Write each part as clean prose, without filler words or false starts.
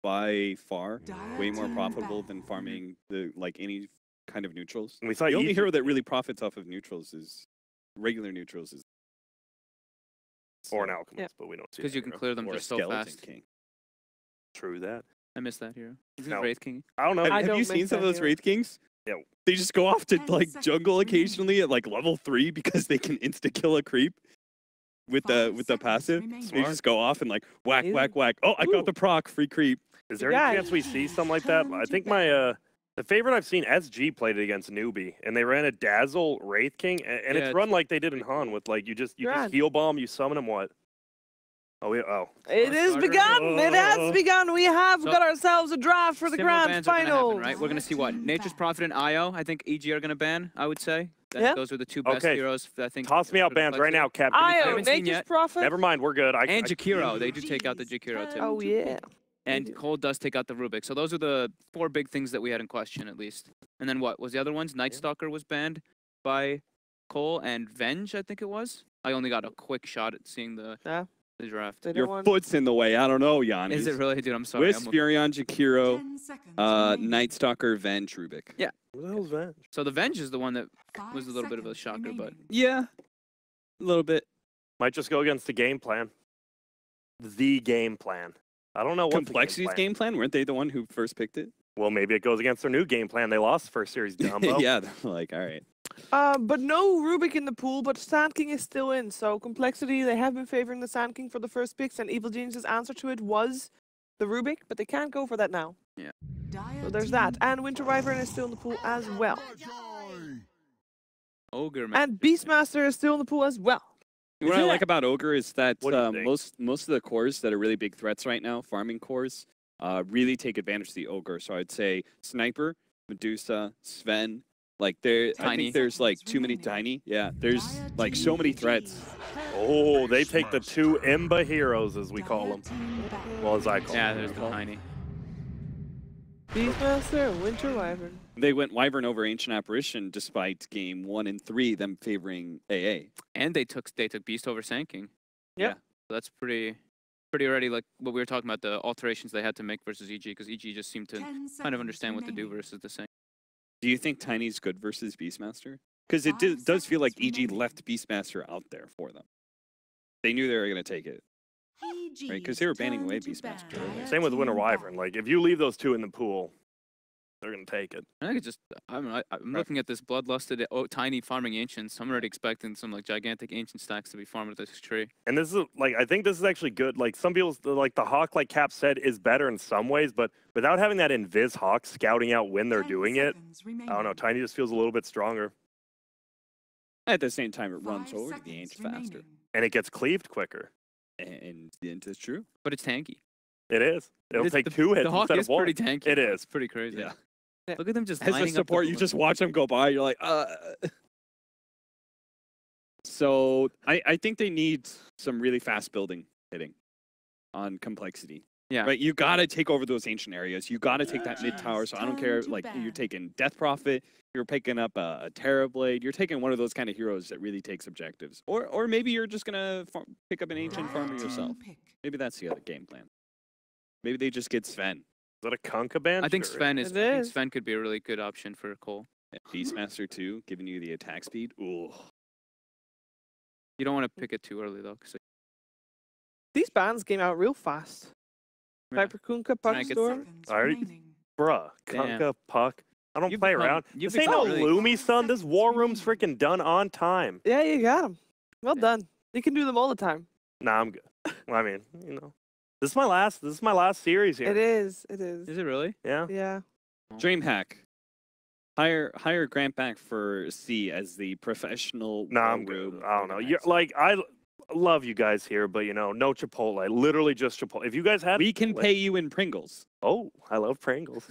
by far way more profitable than farming any kind of neutrals. And we saw the only hero that really profits off of neutrals is regular neutrals is or an alchemist, but we don't see because you can clear them just so fast. King. True that. I missed that hero. Is No. Wraith King? I don't know. Have you seen some of those Wraith Kings? Yeah. They just go off to like jungle occasionally at like level 3 because they can insta kill a creep with the passive. They just go off and like whack, whack, whack. Oh, I got the proc, free creep. Is there any chance we see something like that? I think my the favorite I've seen, SG played it against Newbie, and they ran a Dazzle Wraith King, and it's run like they did in Han with like you just heal bomb, you summon him. What? It is begun. It has begun. We have got ourselves a draft for the grand final. Right? We're gonna see what Nature's Prophet and IO. I think EG are gonna ban. I would say. Those are the two best heroes. I think. Toss me out bans right now, Captain. IO, Nature's Prophet. Never mind, we're good. And Jakiro, they do take out the Jakiro too. Oh yeah. And coL does take out the Rubik. So those are the 4 big things that we had in question, at least. And then what was the other ones? Night Stalker was banned by coL, and Venge, I think it was. I only got a quick shot at seeing the draft. Your foot's in the way. I don't know, Yanni. Is it really, dude? I'm sorry. Wisp, Furion, Jakiro, Night Stalker, Venge, Rubik. Yeah. What the hell's Venge? So the Venge is the one that was a little bit of a shocker, but yeah, a little bit. Might just go against the game plan. The game plan. I don't know what Complexity's game plan. Weren't they the one who first picked it? Well, maybe it goes against their new game plan. They lost the first series, Dumbo. Yeah, like, all right. But no Rubik in the pool, but Sand King is still in. So Complexity, they have been favoring the Sand King for the first picks, and Evil Genius's answer to it was the Rubik, but they can't go for that now. Yeah. So there's that. And Winter Wyvern is still in the pool as well. Ogre, man. And Beastmaster is still in the pool as well. What I like about Ogre is that most of the cores that are really big threats right now, farming cores, really take advantage of the Ogre. So I'd say Sniper, Medusa, Sven. Like I think there's like too many Tiny. Yeah, there's like so many threats. Oh, they take the 2 Imba heroes, as we call them. Well, as I call them. Yeah, there's the Tiny. Beastmaster and Winter Wyvern. They went Wyvern over Ancient Apparition despite game 1 and 3, them favoring AA. And they took Beast over Sand King. Yep. Yeah. So that's pretty already like what we were talking about, the alterations they had to make versus EG, because EG just seemed to kind of understand what to do versus the Sand. Do you think Tiny's good versus Beastmaster? Because it does feel like EG left Beastmaster out there for them. They knew they were going to take it. Right? Because they were banning away Beastmaster. Same with Winter Wyvern. Like, if you leave those 2 in the pool, they're going to take it. I think it's just, I'm looking at this bloodlusted Tiny farming Ancients. I'm already expecting some like gigantic Ancient stacks to be farmed with this tree. And this is, like, I think this is actually good. Like, some people, like, the Hawk, like Cap said, is better in some ways, but without having that Invis Hawk scouting out when they're doing it, I don't know, Tiny just feels a little bit stronger. At the same time, it runs over to the Ancient faster. And it gets cleaved quicker. And it's true. But it's tanky. It is. It'll take 2 hits the Hawk instead is of 1. pretty tanky. It is. It's pretty crazy. Yeah. Look at them just as lining a support, up you just watch them go by. You're like, So I think they need some really fast building hitting on Complexity. Yeah. Right. You got to take over those ancient areas. You got to take that mid tower. So I don't care. Like you're taking Death Prophet. You're picking up a Terrorblade. You're taking one of those kind of heroes that really takes objectives. Or maybe you're just gonna pick up an ancient farmer yourself. Maybe that's the other game plan. Maybe they just get Sven. Is that a Kunkka ban? I think Sven is. I think Sven could be a really good option for coL. Yeah, Beastmaster 2, giving you the attack speed. Ooh. You don't want to pick it too early though, because these bans came out real fast. Viper Kunkka, Puck Storm. Bruh, Kunkka, Puck. I don't play around. This ain't no Loomy, son. This War Room's freaking done on time. Yeah, you got him. Well done. You can do them all the time. Nah, I'm good. Well, I mean, you know. This is my last series here. It is. It is. Is it really? Yeah. Yeah. DreamHack. Hire Grant back for C as the professional. Nah, I'm good. I don't know. You're like I love you guys here, but you know, no Chipotle. Literally just Chipotle. If you guys had, we can pay you in Pringles. Oh, I love Pringles.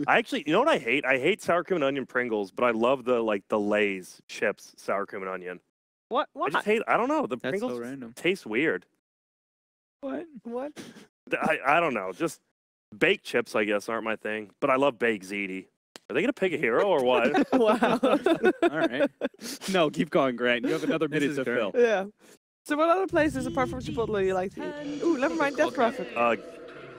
I actually, you know what I hate? I hate sour cream and onion Pringles, but I love the Lay's chips, sour cream and onion. What? I just hate. I don't know. The That's Pringles so random. taste weird. What? I don't know. Just baked chips, I guess, aren't my thing. But I love baked ziti. Are they gonna pick a hero or what? Wow. All right. No, keep going, Grant. You have another minute to fill. Yeah. So what other places apart from Chipotle you like to eat? Ooh, never mind. Death Prophet.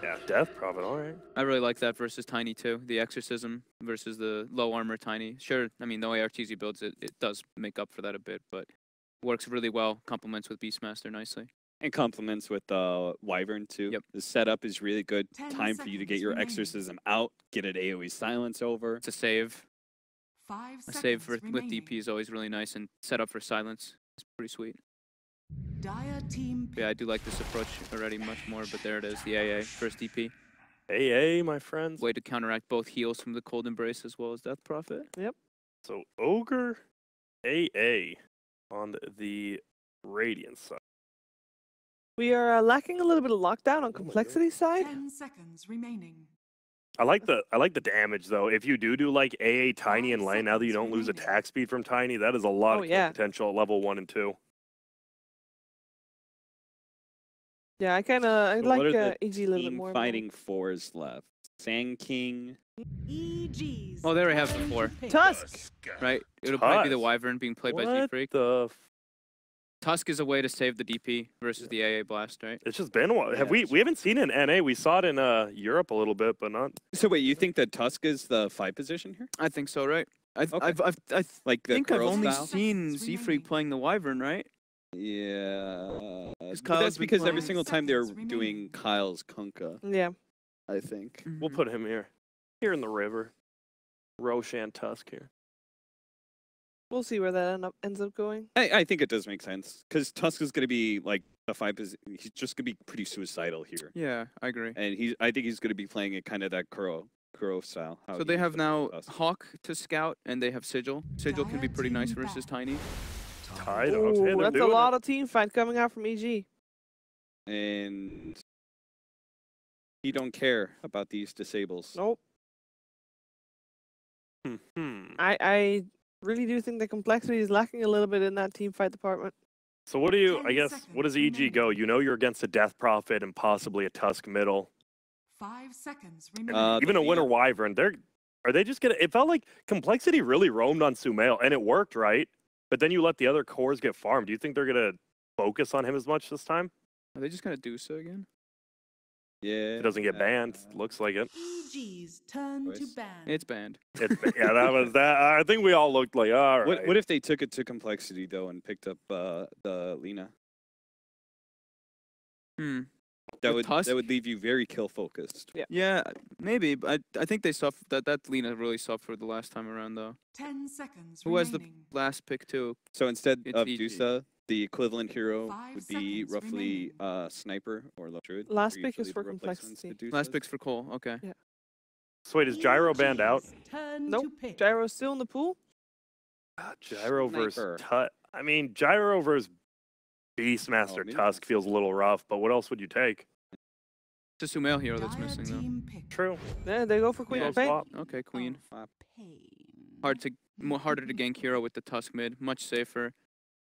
Yeah, Death Prophet, all right. I really like that versus Tiny too. The Exorcism versus the low armor Tiny. Sure, I mean, the way RTZ builds it, it does make up for that a bit, but works really well. Complements with Beastmaster nicely. And complements with Wyvern too. Yep. The setup is really good. 10 Time for you to get your seconds remaining. Exorcism out, get an AoE silence over. It's a save. 5 A seconds save with remaining. DP is always really nice, and set up for silence is pretty sweet. Dire team Yeah, I do like this approach already much more, but there it is, the AA, first DP. AA, my friends. Way to counteract both heals from the Cold Embrace as well as Death Prophet. So Ogre, AA on the Radiant side. We are lacking a little bit of lockdown on complexity side. 10 seconds remaining. I like the damage though. If you do like AA Tiny and lane, now that you don't lose attack speed from Tiny, that is a lot of yeah. potential at level 1 and 2. Yeah, I So like what are the EG a little bit team more. fighting fours left? Sand King. EG's Oh, there we have the turn to 4. pick. Tusk. Right? It'll probably be the Tusk. Wyvern being played by What Z-Freak. the Tusk is a way to save the DP versus the AA Blast, right? It's just been a while. Have we haven't seen it in NA. We saw it in Europe a little bit, but not. So wait, you think that Tusk is the 5 position here? I think so, right? I Okay. Like the think I've Kuro only style? seen Z-Freak playing the Wyvern, right? Yeah. But Kyle's that's been because every playing. single time they're 6 seconds doing remaining. Kyle's Kunkka, Yeah. I think. We'll put him here in the river. Roshan Tusk here. We'll see where that ends up going. I think it does make sense because Tusk is going to be like the 5 position. He's just going to be pretty suicidal here. Yeah, I agree. And I think he's going to be playing it kind of that Kuro style. how So he they used have to play now Tusk. Hawk to scout, and they have Sigil. Sigil can be pretty nice versus Tiny. Tide dogs. Hey, Ooh, they're that's a doing lot it. of team fight coming out from EG. And he don't care about these disables. Nope. I really do think the complexity is lacking a little bit in that team fight department. So what do you? 10 I guess what does EG go? You know you're against a Death Prophet and possibly a Tusk middle. 5 seconds remaining. Even a Winter Wyvern. Are they just gonna? It felt like complexity really roamed on Sumail, and it worked, right? But then you let the other cores get farmed. Do you think they're gonna focus on him as much this time? Are they just gonna do so again? Yeah. It doesn't get banned. Looks like it. EG's turn to Choice. ban. It's banned. Yeah, that was that. I think we all looked like all right. What if they took it to complexity though and picked up the Lina? That With would Tusk? leave you very kill focused. Yeah, maybe. But I think they suffered. That Lina really suffered the last time around, though. 10 seconds Who has remaining. the last pick too? So instead It's of EG. Dusa, the equivalent hero 5 would be seconds roughly remaining. Sniper or Love Druid. Last They're pick is usually for the replacements to complexity. Last Dusas. pick's for Cole. Okay. So wait, is Gyro banned out? EG's turn Nope. to pick. Gyro's still in the pool. Gyro versus Sniper. Tusk. I mean, Gyro versus Beastmaster maybe Tusk feels a little rough, but what else would you take? It's a Sumail hero that's Dire missing though. team pick. True. Yeah, they go for Queen Yeah, of Pain. swap. Okay, Queen. Pain. Harder to gank hero with the Tusk mid. Much safer.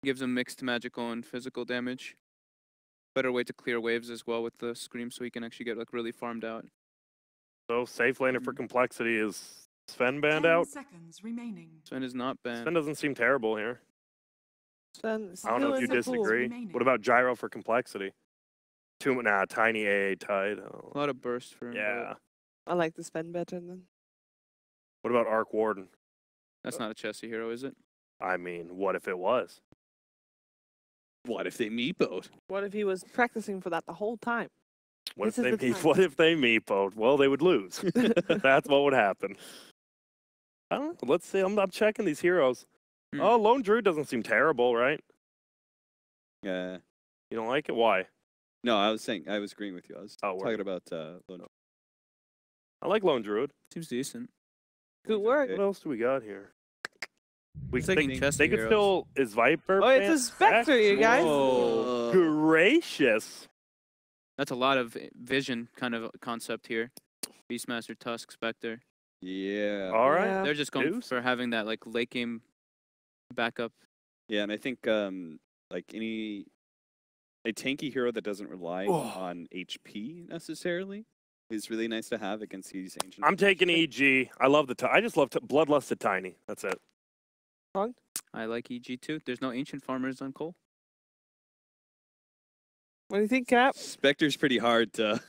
Gives him mixed magical and physical damage. Better way to clear waves as well with the Scream, so he can actually get like really farmed out. So safe laner Mm-hmm. for complexity is Sven banned 10 out. seconds remaining. Sven is not banned. Sven doesn't seem terrible here. Then I don't know still if you in the pool. disagree. remaining. What about Gyro for complexity? Tiny AA Tide. Oh. A lot of burst for him. but Yeah. I like the spend better than. What about Arc Warden? That's not a chessy hero, is it? I mean, what if it was? What if they meatboat? What if he was practicing for that the whole time? What This if is they the time. What if they meatboat? Well, they would lose. That's what would happen. I don't know. Let's see. I'm checking these heroes. Hmm. Oh, Lone Druid doesn't seem terrible, right? Yeah. You don't like it? Why? No, I was agreeing with you. I was Oh, were talking you? about Lone. I like Lone Druid. Seems decent. Good work. What else do we got here? We It's taking they, chessy they could heroes. still is Viper. Oh, it's a banned? Spectre, you guys. Whoa. Gracious. That's a lot of vision kind of concept here. Beastmaster, Tusk, Spectre. Yeah. All right. Yeah. They're just going Deuce. for having that like late game backup. Yeah, and I think like a tanky hero that doesn't rely Oh. on HP necessarily is really nice to have against these ancient. I'm taking EG. I love I just love Bloodlusted Tiny. That's it. I like EG too. There's no ancient farmers on Cole. What do you think, Cap? Spectre's pretty hard to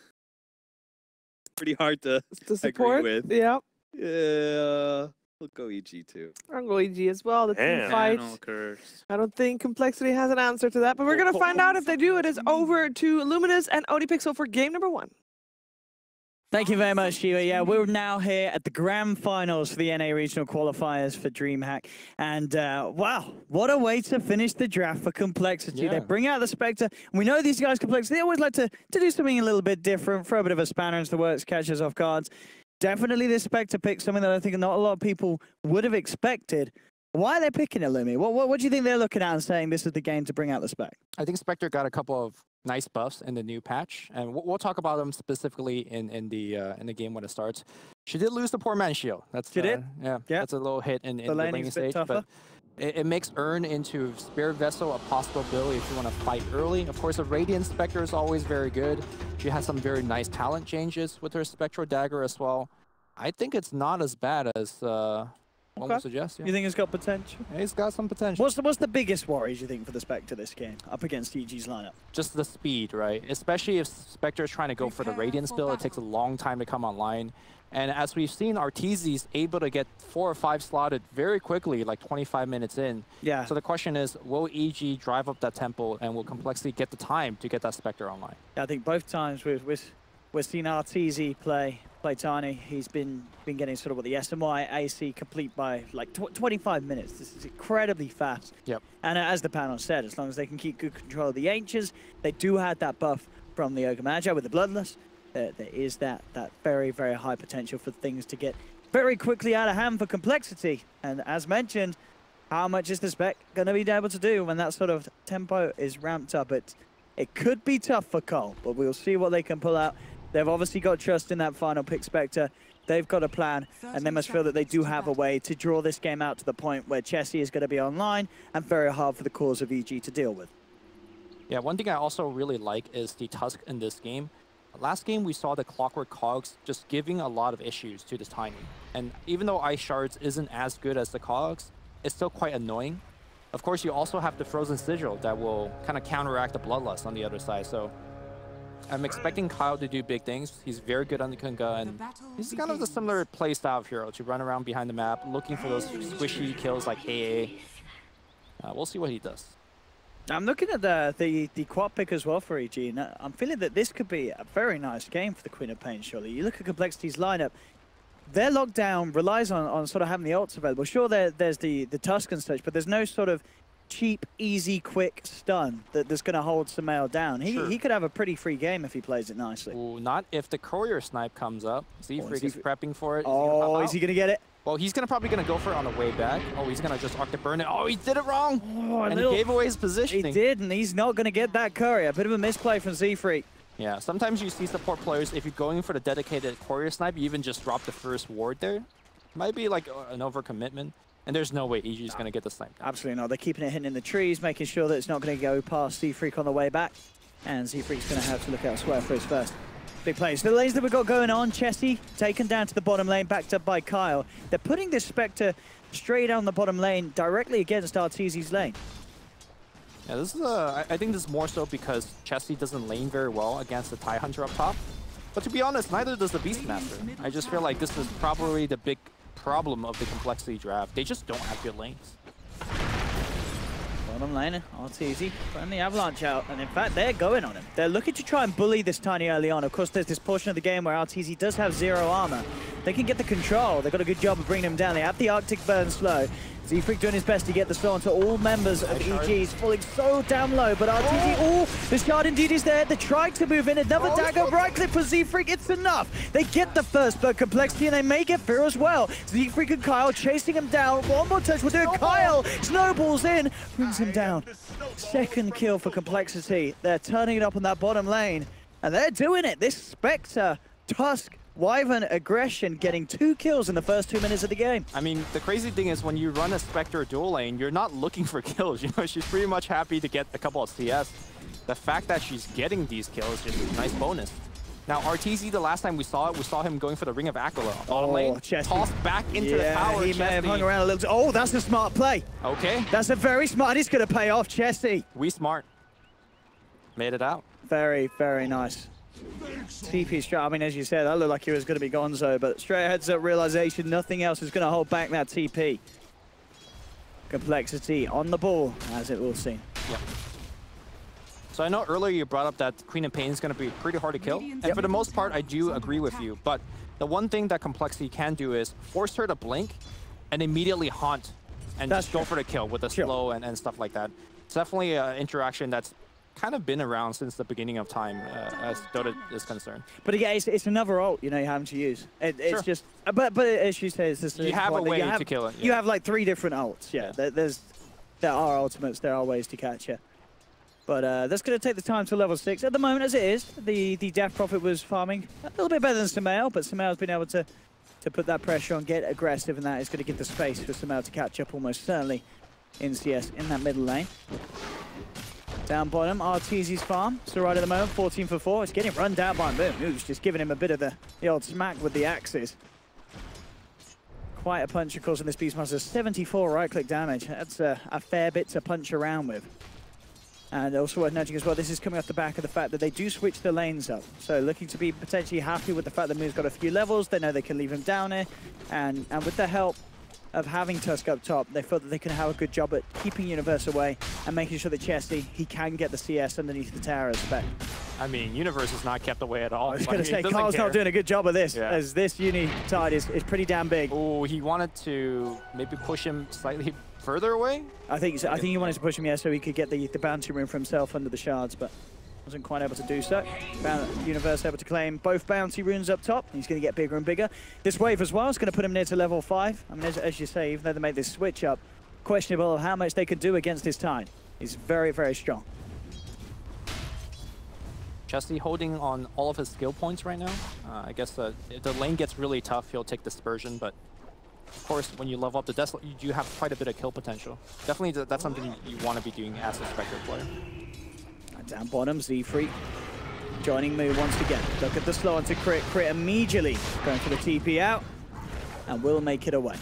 pretty hard to support. agree with. Yeah. Yeah. We'll go EG too. I'm going EG as well. The team Damn. fight. Panel curse. I don't think Complexity has an answer to that, but we're going to find out if they do. It is over to Luminous and ODPixel for game number 1. Thank you very much, Shiva. Yeah, we're now here at the grand finals for the NA regional qualifiers for DreamHack. And wow, what a way to finish the draft for Complexity. Yeah. They bring out the Spectre. We know these guys, Complexity, they always like to do something a little bit different, throw a bit of a spanner into the works, catch us off guards. Definitely this Spectre pick, something that I think not a lot of people would have expected. Why are they picking it, Lumi? What do you think they're looking at and saying this is the game to bring out the Spec? I think Spectre got a couple of nice buffs in the new patch, and we'll talk about them specifically in the game when it starts. She did lose the poor man shield. She did? Yeah, that's a little hit in the laning stage, but it makes Earn into Spirit Vessel a possibility if you want to fight early. Of course, the Radiant Spectre is always very good. She has some very nice talent changes with her Spectral Dagger as well. I think it's not as bad as one would suggest. Yeah. You think it's got potential? It's got some potential. What's the biggest worries you think for the Spectre this game up against EG's lineup? Just the speed, right? Especially if Spectre is trying to go for the Radiance build, it takes a long time to come online. And as we've seen, Arteezy's able to get 4 or 5 slotted very quickly, like 25 minutes in. Yeah. So the question is, will EG drive up that tempo, and will Complexity get the time to get that Spectre online? I think both times we've seen Arteezy play Tiny. He's been getting sort of what the SMY AC complete by like 25 minutes. This is incredibly fast. Yep. And as the panel said, as long as they can keep good control of the Ancients, they do have that buff from the Ogre Magi with the Bloodless. There is that very, very high potential for things to get very quickly out of hand for Complexity. And as mentioned, how much is the Spec going to be able to do when that sort of tempo is ramped up? It could be tough for coL, but we'll see what they can pull out. They've obviously got trust in that final pick Spectre. They've got a plan, and they must feel that they do have a way to draw this game out to the point where Chessie is going to be online and very hard for the cause of EG to deal with. Yeah, one thing I also really like is the Tusk in this game. Last game, we saw the Clockwork Cogs just giving a lot of issues to the Tiny. And even though Ice Shards isn't as good as the Cogs, it's still quite annoying. Of course, you also have the Frozen Sigil that will kind of counteract the Bloodlust on the other side. So I'm expecting Kyle to do big things. He's very good on the Kunga, and he's kind of the similar play style of hero to run around behind the map, looking for those squishy kills like AA. We'll see what he does. I'm looking at the quad pick as well for EG, and I'm feeling that this could be a very nice game for the Queen of Pain, surely. You look at Complexity's lineup, their lockdown relies on sort of having the ults available. Sure, there's the Tusk and such, but there's no sort of cheap, easy, quick stun that's going to hold Sumail down. He could have a pretty free game if he plays it nicely. Ooh, not if the Courier Snipe comes up. Z-Freak is prepping for it. Is he going to get it? Well, he's probably going to go for it on the way back. Oh, he's going to just Arctic Burn it. Oh, he did it wrong. Oh, and he gave away his positioning. He did, and he's not going to get that Courier. A bit of a misplay from Z-Freak. Yeah, sometimes you see support players, if you're going for the dedicated Courier Snipe, you even just drop the first ward there. Might be like an overcommitment. And there's no way EG is going to get the snipe. Absolutely not. They're keeping it hidden in the trees, making sure that it's not going to go past Z-Freak on the way back. And Z-Freak's going to have to look elsewhere for his first big plays. The lanes that we've got going on, Chessie taken down to the bottom lane, backed up by Kyle. They're putting this Spectre straight down the bottom lane, directly against Arteezy's lane. Yeah, this is I think this is more so because Chessie doesn't lane very well against the TIE Hunter up top. But to be honest, neither does the Beastmaster. I just feel like this is probably the big problem of the Complexity draft. They just don't have good lanes. Bottom lane, Arteezy putting the Avalanche out, and in fact, they're going on him. They're looking to try and bully this Tiny early on. Of course, there's this portion of the game where Arteezy does have 0 armor. They can get the control. They've got a good job of bringing him down. They have the Arctic Burn slow. Z-Freak doing his best to get the slow onto all members of EG. He's falling so damn low, but Arteezy, the shard indeed is there. They tried to move in. Another dagger, right click for Z-Freak. It's enough. They get the first blood Complexity, and they may get Fear as well. Z-Freak and Kyle chasing him down. One more touch will do it. Kyle snowballs in, brings him down. Second kill for Complexity. They're turning it up on that bottom lane, and they're doing it. This Spectre, Tusk, Wyvern aggression getting 2 kills in the first 2 minutes of the game. I mean, the crazy thing is when you run a Spectre dual lane, you're not looking for kills. You know, she's pretty much happy to get a couple of CS. The fact that she's getting these kills is just a nice bonus. Now, Arteezy, the last time we saw it, we saw him going for the Ring of Aquila. Bottom lane, tossed back into the tower. He may have hung around a little. Oh, that's a smart play. Okay. That's a very smart. He's going to pay off, Chessie. We smart. Made it out. Very, very nice. TP strat, I mean, as you said, that looked like he was going to be gonzo, but straight heads up realization, nothing else is going to hold back that TP. Complexity on the ball, as it will seem. Yeah. So I know earlier you brought up that Queen of Pain is going to be pretty hard to kill, and for the most part, I do agree with you, but the one thing that Complexity can do is force her to blink and immediately haunt and just go for the kill with the slow and stuff like that. It's definitely an interaction that's kind of been around since the beginning of time as Dota is concerned. But again, it's another ult, you know, you're having to use. It's just, but as you say, it's just you have a way to kill it. You have like 3 different ults, there are ultimates, there are ways to catch it. But that's going to take the time to level 6. At the moment, as it is, the Death Prophet was farming a little bit better than Sumail, but Sumail's been able to put that pressure on, get aggressive, and that is going to give the space for Sumail to catch up almost certainly in CS in that middle lane. Down bottom, RTZ's farm. So right at the moment, 14 for 4. It's getting run down by Boom, who's just giving him a bit of the old smack with the axes. Quite a punch, of course, in this Beastmaster. 74 right-click damage. That's a fair bit to punch around with. And also worth noting as well, this is coming off the back of the fact that they do switch the lanes up. So looking to be potentially happy with the fact that Moo's got a few levels. They know they can leave him down here. And with the help of having Tusk up top, they felt that they can have a good job at keeping Universe away and making sure that Chesty, he can get the CS underneath the tower as spec. I mean, Universe is not kept away at all. I was going to say, Carl's not doing a good job of this, as this Uni tide is pretty damn big. Oh, he wanted to maybe push him slightly further away? I think so. I think he wanted to push him, so he could get the bounty room for himself under the shards, but wasn't quite able to do so. Universe able to claim both bounty runes up top. He's going to get bigger and bigger. This wave as well is going to put him near to level 5. I mean, as you say, even though they made this switch up, questionable how much they could do against his tide. He's very, very strong. Chesty holding on all of his skill points right now. I guess if the lane gets really tough, he'll take Dispersion, but of course, when you level up the Desolate, you do have quite a bit of kill potential. Definitely, that's something you want to be doing as a Spectre player. Down bottom, Z-Freak joining Moo once again. Look at the slow onto Crit. Crit immediately going for the TP out and will make it away.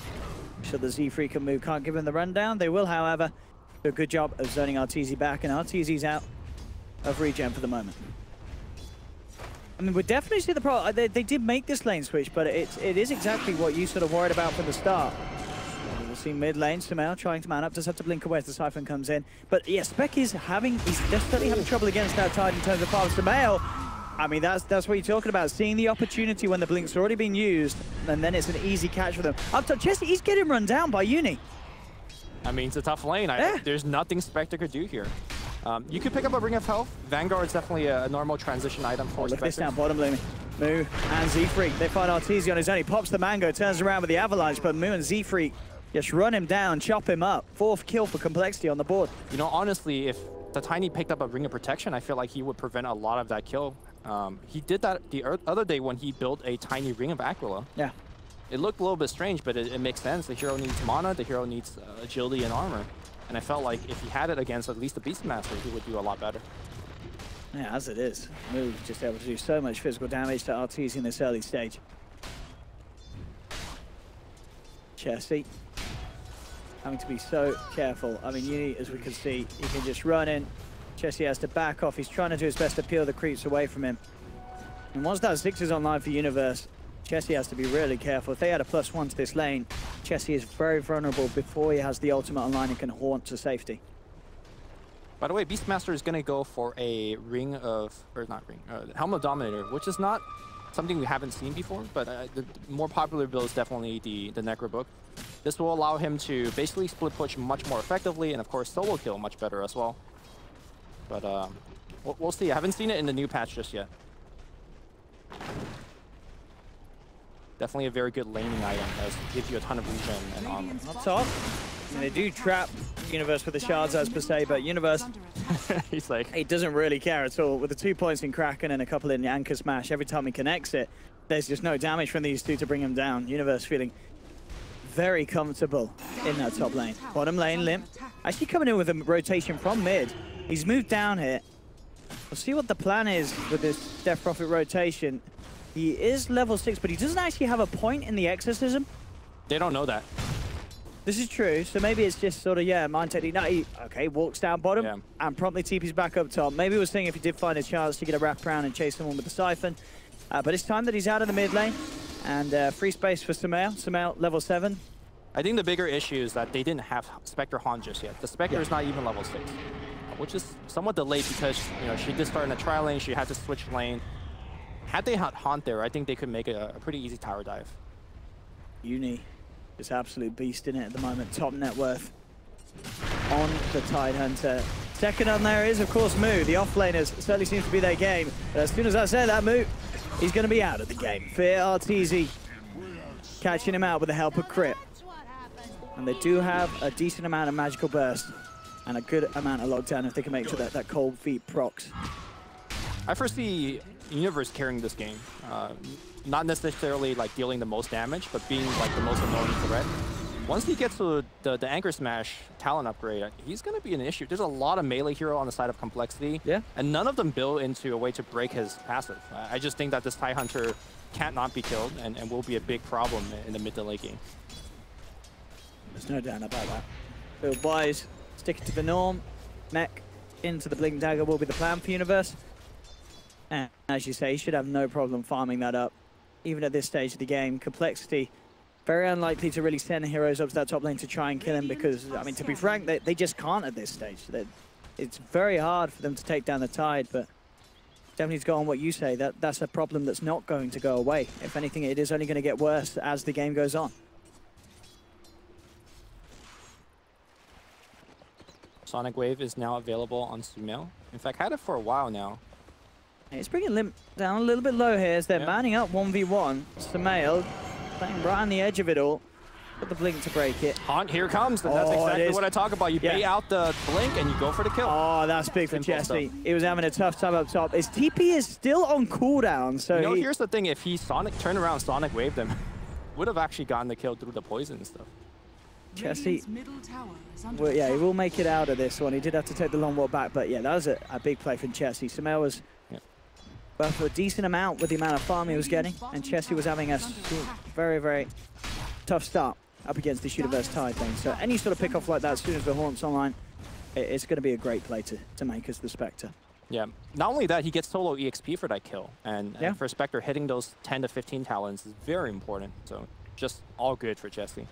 So the Z-Freak and Moo can't give him the rundown. They will, however, do a good job of zoning RTZ back, and RTZ's out of regen for the moment. I mean, we definitely see the problem. They did make this lane switch, but it is exactly what you sort of worried about from the start. We'll see mid lane, Sumail trying to man up, just have to blink away as the Siphon comes in. But yeah, Spec he's definitely having trouble against that tide in terms of power. Sumail, I mean, that's what you're talking about, seeing the opportunity when the blink's already been used, and then it's an easy catch for them. Up top, Chesty, he's getting run down by Uni. I mean, it's a tough lane. There's nothing Spectre could do here. You could pick up a Ring of Health. Vanguard's definitely a normal transition item for Look at this down bottom, Lumi. Moo and Z-Freak, they find Arteezy on his own. He pops the mango, turns around with the avalanche, but Moo and Z-Freak just run him down, chop him up. 4th kill for Complexity on the board. You know, honestly, if the Tiny picked up a Ring of Protection, I feel like he would prevent a lot of that kill. He did that the other day when he built a Tiny Ring of Aquila. Yeah. It looked a little bit strange, but it makes sense. The hero needs mana, the hero needs agility and armor. And I felt like if he had it against at least the Beastmaster, he would do a lot better. Yeah, as it is. Moo just able to do so much physical damage to Arteezy in this early stage. Chesty having to be so careful. I mean, Uni, as we can see, he can just run in. Chesty has to back off. He's trying to do his best to peel the creeps away from him. And once that 6 is online for Universe, Chesty has to be really careful. If they had a +1 to this lane, Chesty is very vulnerable before he has the ultimate online and can haunt to safety. By the way, Beastmaster is going to go for a Helm of Dominator, which is not something we haven't seen before, but the more popular build is definitely the Necro Book. This will allow him to basically split push much more effectively, and of course solo kill much better as well. But we'll see. I haven't seen it in the new patch just yet. Definitely a very good laning item, as it gives you a ton of regen and armor. Up top, I mean, they do trap Universe with the shards as per se, but Universe, he's like, he doesn't really care at all. With the 2 points in Kraken and a couple in the Anchor Smash, every time he connects it, there's just no damage from these two to bring him down. Universe feeling very comfortable in that top lane. Bottom lane, Limp, actually coming in with a rotation from mid. He's moved down here. We'll see what the plan is with this Death Prophet rotation. He is level 6, but he doesn't actually have a point in the Exorcism. They don't know that. This is true. So maybe it's just sort of, yeah, mind technique. No, okay, walks down bottom and promptly TP's back up top. Maybe he was thinking if he did find a chance to get a wrap around and chase someone with the Siphon. But it's time that he's out of the mid lane. And free space for Sumail. Sumail, level 7. I think the bigger issue is that they didn't have Spectre Haunt just yet. The Spectre is not even level 6, which is somewhat delayed because, you know, she did start in the tri lane. She had to switch lane. Had they had Haunt there, I think they could make a pretty easy tower dive. Uni is absolute beast in it at the moment. Top net worth on the Tidehunter. Second on there is, of course, Moo. The offlaners certainly seems to be their game. But as soon as I say that, Moo, he's going to be out of the game. Fear RTZ catching him out with the help of Crit. And they do have a decent amount of magical burst and a good amount of lockdown if they can make sure that cold feet procs. I foresee Universe carrying this game. Not necessarily like dealing the most damage, but being like the most annoying threat. Once he gets to the Anchor Smash talent upgrade, he's going to be an issue. There's a lot of melee hero on the side of Complexity, and none of them build into a way to break his passive. I just think that this Tidehunter can't not be killed and will be a big problem in the mid to late game. There's no doubt about that. Build wise, stick to the norm, mech into the Blink Dagger will be the plan for Universe. And as you say, he should have no problem farming that up. Even at this stage of the game, Complexity, very unlikely to really send heroes up to that top lane to try and kill him because, I mean, to be frank, they just can't at this stage. It's very hard for them to take down the Tide, but definitely to go on what you say, that's a problem that's not going to go away. If anything, it is only going to get worse as the game goes on. Sonic Wave is now available on Sumail. In fact, had it for a while now. It's bringing Limp down a little bit low here as they're manning up 1v1. Sumail playing right on the edge of it all. Got the blink to break it. Haunt, here comes. And that's exactly what I talk about. You bait out the blink and you go for the kill. Oh, that's big for Jesse. He was having a tough time up top. His TP is still on cooldown. So you know, here's the thing. If he turned around Sonic Waved him, would have actually gotten the kill through the poison and stuff. Jesse, well, yeah, he will make it out of this one. He did have to take the long walk back, but yeah, that was a big play from Jesse. Sumail was worth a decent amount with the amount of farm he was getting, and Jesse was having a very, very tough start up against this Universe Tide thing. So any sort of pick-off like that, as soon as the Haunt's online, it's going to be a great play to make as the Spectre. Yeah, not only that, he gets solo EXP for that kill, and for Spectre, hitting those 10 to 15 talents is very important. So just all good for Jesse.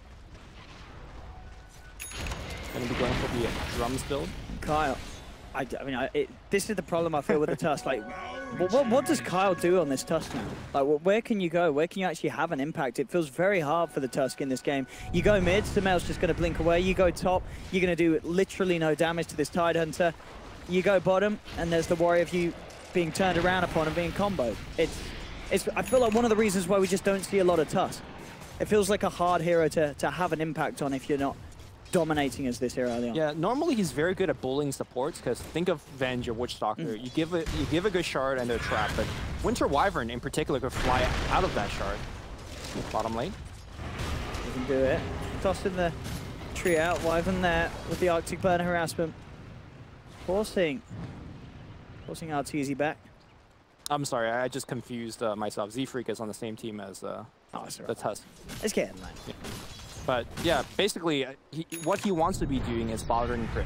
Going to be going for the drums build. coL, I mean, this is the problem I feel with the Tusk. Like, what does coL do on this Tusk now? Like, where can you go? Where can you actually have an impact? It feels very hard for the Tusk in this game. You go mid, Sumail's just going to blink away. You go top, you're going to do literally no damage to this Tidehunter. You go bottom, and there's the worry of you being turned around upon and being comboed. I feel like one of the reasons why we just don't see a lot of Tusk. It feels like a hard hero to have an impact on if you're not dominating as this hero early on. Yeah, normally he's very good at bullying supports because think of Venge or Witchstalker. You give a good shard and they're trapped, but Winter Wyvern in particular could fly out of that shard. Bottom lane. You can do it. Tossing the tree out, Wyvern there with the Arctic Burn harassment. Forcing RTZ back. I'm sorry, I just confused myself. Z-Freak is on the same team as the Tusk. It's getting late. Yeah. But yeah, basically, what he wants to be doing is bothering crit.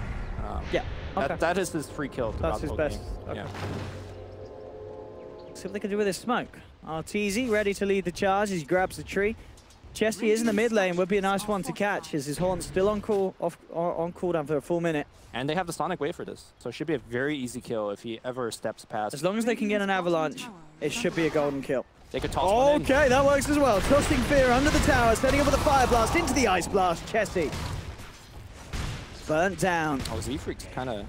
That is his free kill. That's his best. Okay. Yeah. See what they can do with his smoke. RTZ ready to lead the charge as he grabs the tree. Chesty is in the mid lane. Would be a nice one to catch as his Haunt's still on cooldown for a full minute. And they have the Sonic Wave for this, so it should be a very easy kill if he ever steps past. As long as they can get an avalanche, it should be a golden kill. They could toss one in. Okay, that works as well. Tossing Fear under the tower, setting up with a Fire Blast into the Ice Blast. Chesty burnt down. Oh, Z-Freak's kind of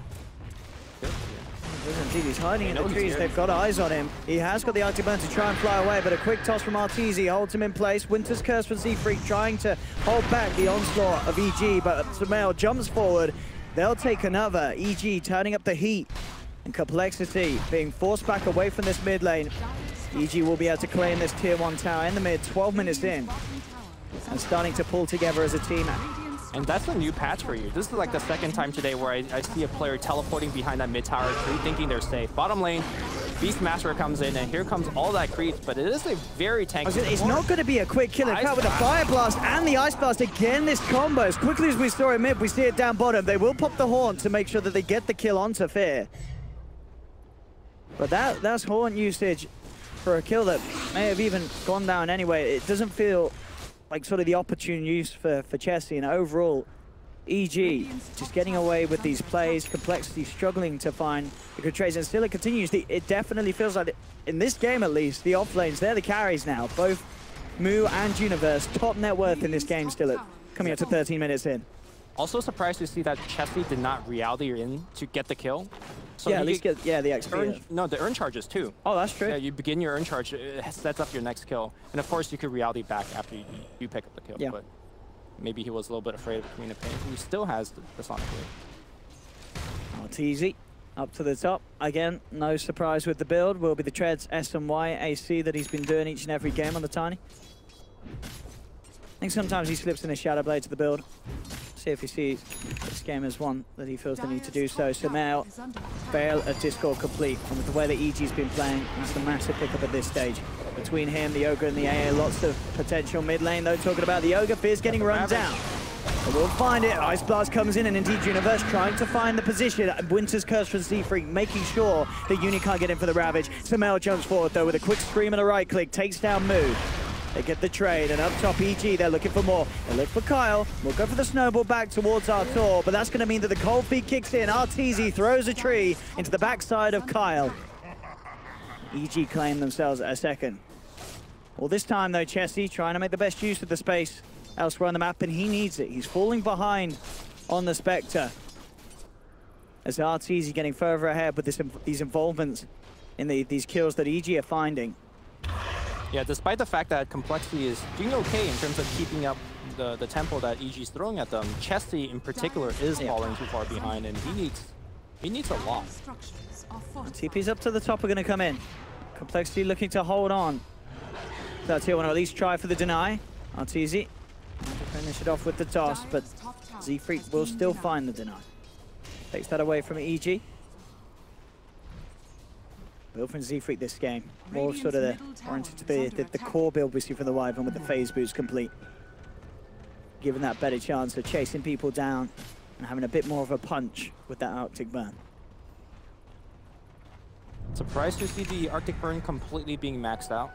good here. Indeed, he's hiding in the trees. They've got eyes on him. He has got the Arctic Burn to try and fly away, but a quick toss from RTZ holds him in place. Winter's Curse from Z-Freak trying to hold back the onslaught of EG, but Sumail jumps forward. They'll take another. EG turning up the heat. And Complexity being forced back away from this mid lane. EG will be able to claim this tier 1 tower in the mid, 12 minutes in. And starting to pull together as a team. And that's a new patch for you. This is like the second time today where I see a player teleporting behind that mid tower tree, thinking they're safe. Bottom lane, Beastmaster comes in, and here comes all that creeps, but it is a very tanky. It's not going to be a quick kill. In fact, with the Fire Blast and the Ice Blast, again, this combo, as quickly as we saw it mid, we see it down bottom. They will pop the Haunt to make sure that they get the kill onto Fear. But that's Haunt usage for a kill that may have even gone down anyway. It doesn't feel like sort of the opportune use for Chessie, and overall, EG just getting away with these plays, Complexity struggling to find the good trades, and still it continues. It definitely feels like, in this game at least, the off lanes, they're the carries now. Both Moo and Universe, top net worth in this game still at coming up to 13 minutes in. Also surprised to see that Chessie did not reality in to get the kill. So yeah, at least get the XP. No, the earn charges too. Oh, that's true. Yeah, you begin your earn charge, it sets up your next kill. And of course, you could reality back after you pick up the kill. Yeah. But maybe he was a little bit afraid of Queen of Pain. He still has the Sonic Wave. Arteezy up to the top. Again, no surprise with the build. Will be the Treads S and Y AC that he's been doing each and every game on the Tiny. I think sometimes he slips in a Shadow Blade to the build. See if he sees this game as one that he feels the need to do so. Sumail, fail at Discord complete. And with the way that EG's been playing, that's a massive pickup at this stage. Between him, the Ogre, and the AA, lots of potential mid lane, though. Talking about the Ogre, Fear's getting run down. But we'll find it. Ice Blast comes in, and indeed Universe trying to find the position. Winter's Curse from Z-Freak, making sure that Uni can't get in for the Ravage. Sumail jumps forward, though, with a quick scream and a right click, takes down Moo. They get the trade, and up top, EG, they're looking for more. They look for coL. We'll go for the snowball back towards Artur, but that's going to mean that the cold feed kicks in. Arteezy throws a tree into the backside of coL. EG claim themselves a second. Well, this time, though, Chessie trying to make the best use of the space elsewhere on the map, and he needs it. He's falling behind on the Spectre. As Arteezy getting further ahead with these involvements in these kills that EG are finding. Yeah, despite the fact that Complexity is doing okay in terms of keeping up the tempo that EG's throwing at them, Chessie in particular is falling too far behind, and he needs a lot. TP's up to the top are going to come in. Complexity looking to hold on. That's here, want to at least try for the deny. Arteezy finish it off with the toss, but Z-Freak will still find the deny. Takes that away from EG. Build from Z-Freak this game. More sort of oriented to the core build we see from the Wyvern with the phase boost complete. Given that better chance of chasing people down and having a bit more of a punch with that Arctic Burn. Surprised to see the Arctic Burn completely being maxed out.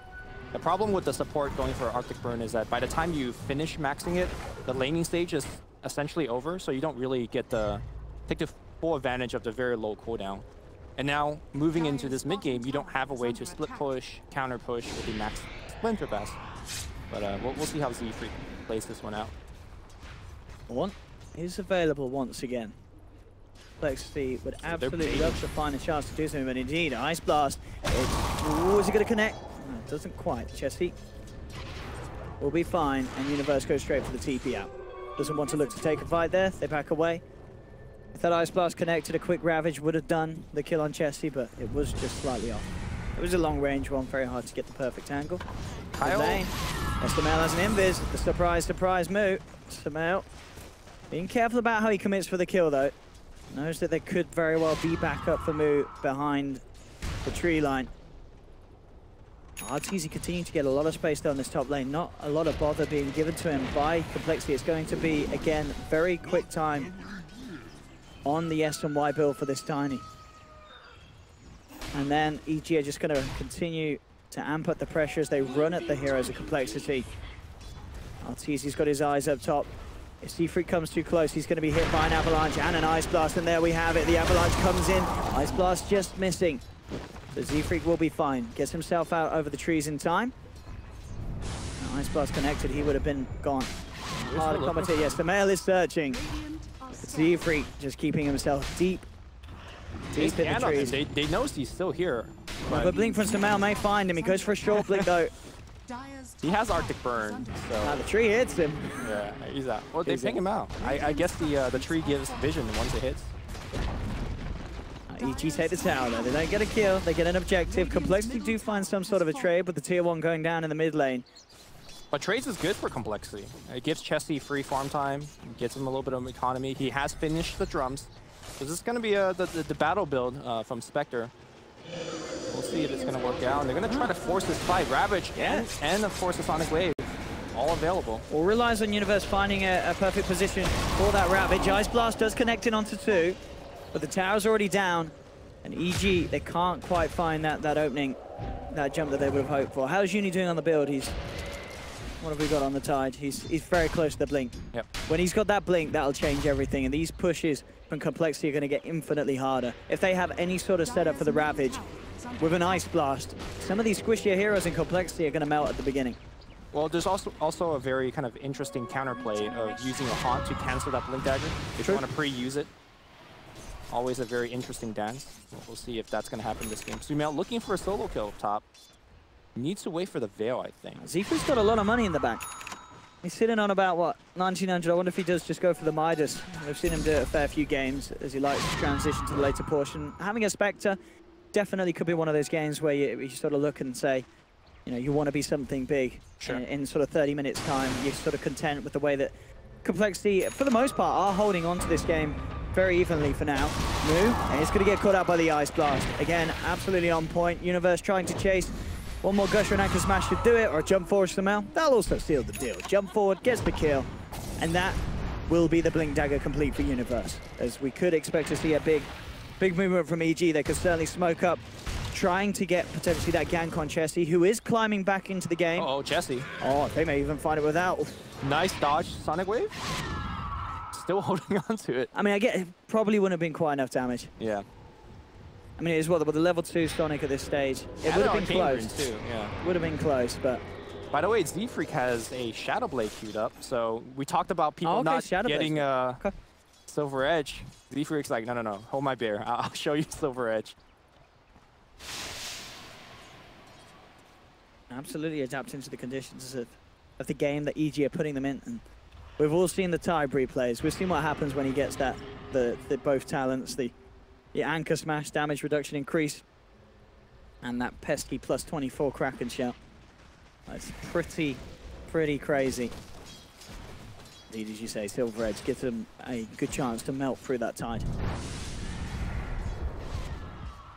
The problem with the support going for Arctic Burn is that by the time you finish maxing it, the laning stage is essentially over, so you don't really get take the full advantage of the very low cooldown. And now, moving into this mid-game, you don't have a way to split push, counter push with the max Splinter Best. But we'll see how Z-Freak plays this one out. One is available once again. Complexity would absolutely love to find a chance to do something, but indeed, Ice Blast. Is it going to connect? No, it doesn't quite. Chessie will be fine, and Universe goes straight for the TP out. Doesn't want to look to take a fight there. They back away. If that Ice Blast connected, a quick Ravage would have done the kill on Chessie, but it was just slightly off. It was a long-range one, very hard to get the perfect angle. Lane. Sumail has an invis. The surprise Moo. Sumail being careful about how he commits for the kill, though. Knows that there could very well be backup for Moo behind the tree line. Arteezy continuing to get a lot of space down this top lane. Not a lot of bother being given to him by Complexity. It's going to be, again, very quick time on the S and Y build for this Tiny. And then EG are just going to continue to amp up the pressure as they run at the heroes of Complexity. Arteezy's got his eyes up top. If Z-Freak comes too close, he's going to be hit by an Avalanche and an Ice Blast, and there we have it. The Avalanche comes in, Ice Blast just missing. So Z-Freak will be fine. Gets himself out over the trees in time. Now, Ice Blast connected, he would have been gone. Hard to commentate. Yes, the male is searching. Z-Freak just keeping himself deep in the trees. They know he's still here. But a blink from Sumail may find him. He goes for a short blink though. He has Arctic Burn, so... the tree hits him. Yeah, he's out. Well, they ping him out. I guess the tree gives vision once it hits. EG take the tower though. They don't get a kill, they get an objective. Complexity do find some sort of a trade with the tier 1 going down in the mid lane. But trades is good for Complexity. It gives Chessie free farm time, gets him a little bit of economy. He has finished the drums. So this is going to be the battle build from Spectre. We'll see if it's going to work out. And they're going to try to force this fight. Ravage and of course the Sonic Wave. All available. All relies on Universe finding a perfect position for that Ravage. Ice Blast does connect in onto 2, but the tower's already down. And EG, they can't quite find that opening, that jump that they would have hoped for. How's Uni doing on the build? What have we got on the Tide? He's very close to the blink. Yep. When he's got that blink, that'll change everything. And these pushes from Complexity are going to get infinitely harder. If they have any sort of setup for the Ravage with an Ice Blast, some of these squishier heroes in Complexity are going to melt at the beginning. Well, there's also a very kind of interesting counterplay of using a Haunt to cancel that Blink Dagger if you want to pre-use it. Always a very interesting dance. We'll see if that's going to happen this game. Sumail looking for a solo kill up top. Needs to wait for the Veil, I think. Zifri's got a lot of money in the bank. He's sitting on about, what, 1900. I wonder if he does just go for the Midas. We've seen him do it a fair few games as he likes to transition to the later portion. Having a Spectre definitely could be one of those games where you sort of look and say, you know, you want to be something big. Sure. In sort of 30 minutes time. You're sort of content with the way that Complexity, for the most part, are holding on to this game very evenly for now. Mu, and he's going to get caught out by the Ice Blast. Again, absolutely on point. Universe trying to chase. One more Gusher and Anchor Smash should do it, or Jump Forward somehow. That'll also seal the deal. Jump Forward gets the kill, and that will be the Blink Dagger complete for Universe. As we could expect to see a big movement from EG. They could certainly smoke up, trying to get potentially that gank on Chessie, who is climbing back into the game. Uh-oh, Chessie. Oh, they may even find it without. Nice dodge, Sonic Wave. Still holding on to it. I mean, I get it probably wouldn't have been quite enough damage. Yeah. I mean, it is what, with the level 2 Sonic at this stage. It would have been close. Too, yeah. Would have been close, but... By the way, Z-Freak has a Shadow Blade queued up, so we talked about people not getting Silver Edge. Z-Freak's like, no, hold my beer. I'll show you Silver Edge. Absolutely adapting to the conditions of the game that EG are putting them in. And we've all seen the Tide replays. We've seen what happens when he gets the both talents, the Anchor Smash damage reduction increase, and that pesky plus 24 Kraken shell. It's pretty crazy. Indeed, as you say, Silver Edge gives them a good chance to melt through that Tide.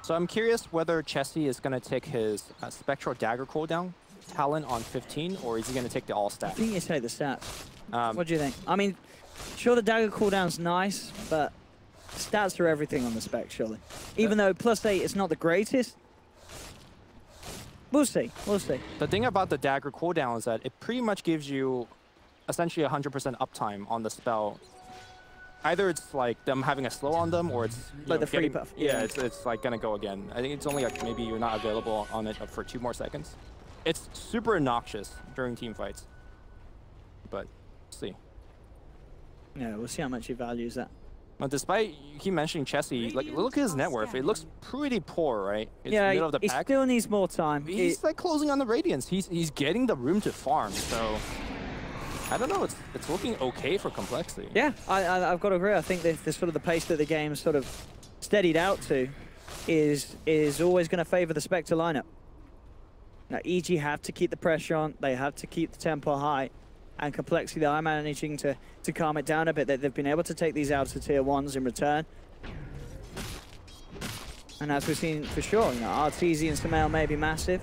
So I'm curious whether Chessie is going to take his Spectral Dagger cooldown talent on 15, or is he going to take the all stat? I think you take the stats. What do you think? I mean, sure, the Dagger cooldown's nice, but stats are everything on the Spec, surely. Even though +8 is not the greatest. We'll see. The thing about the Dagger cooldown is that it pretty much gives you essentially 100% uptime on the spell. Either it's like them having a slow on them, or it's like the free buff. Yeah, it's like gonna go again. I think it's only like maybe you're not available on it for 2 more seconds. It's super obnoxious during team fights. But see. Yeah, we'll see how much he values that. But despite you keep mentioning Chessie, like look at his net worth. It looks pretty poor, right? It's yeah, middle of the he pack. Still needs more time. He's like closing on the Radiance. He's getting the room to farm. So I don't know. It's looking okay for Complexity. Yeah, I've got to agree. I think the sort of the pace that the game sort of steadied out to is always going to favor the Spectre lineup. Now, EG have to keep the pressure on. They have to keep the tempo high. And Complexity, they are managing to calm it down a bit. They've been able to take these out to tier 1s in return. And as we've seen for sure, you know, Arteezy and Sumail may be massive.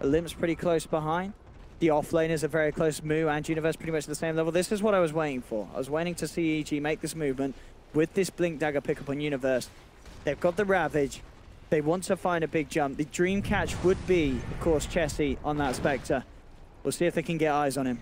Limp's pretty close behind. The offlaners are very close. Mu and Universe pretty much at the same level. This is what I was waiting for. I was waiting to see EG make this movement with this Blink Dagger pickup on Universe. They've got the Ravage. They want to find a big jump. The dream catch would be, of course, Chessie on that Spectre. We'll see if they can get eyes on him.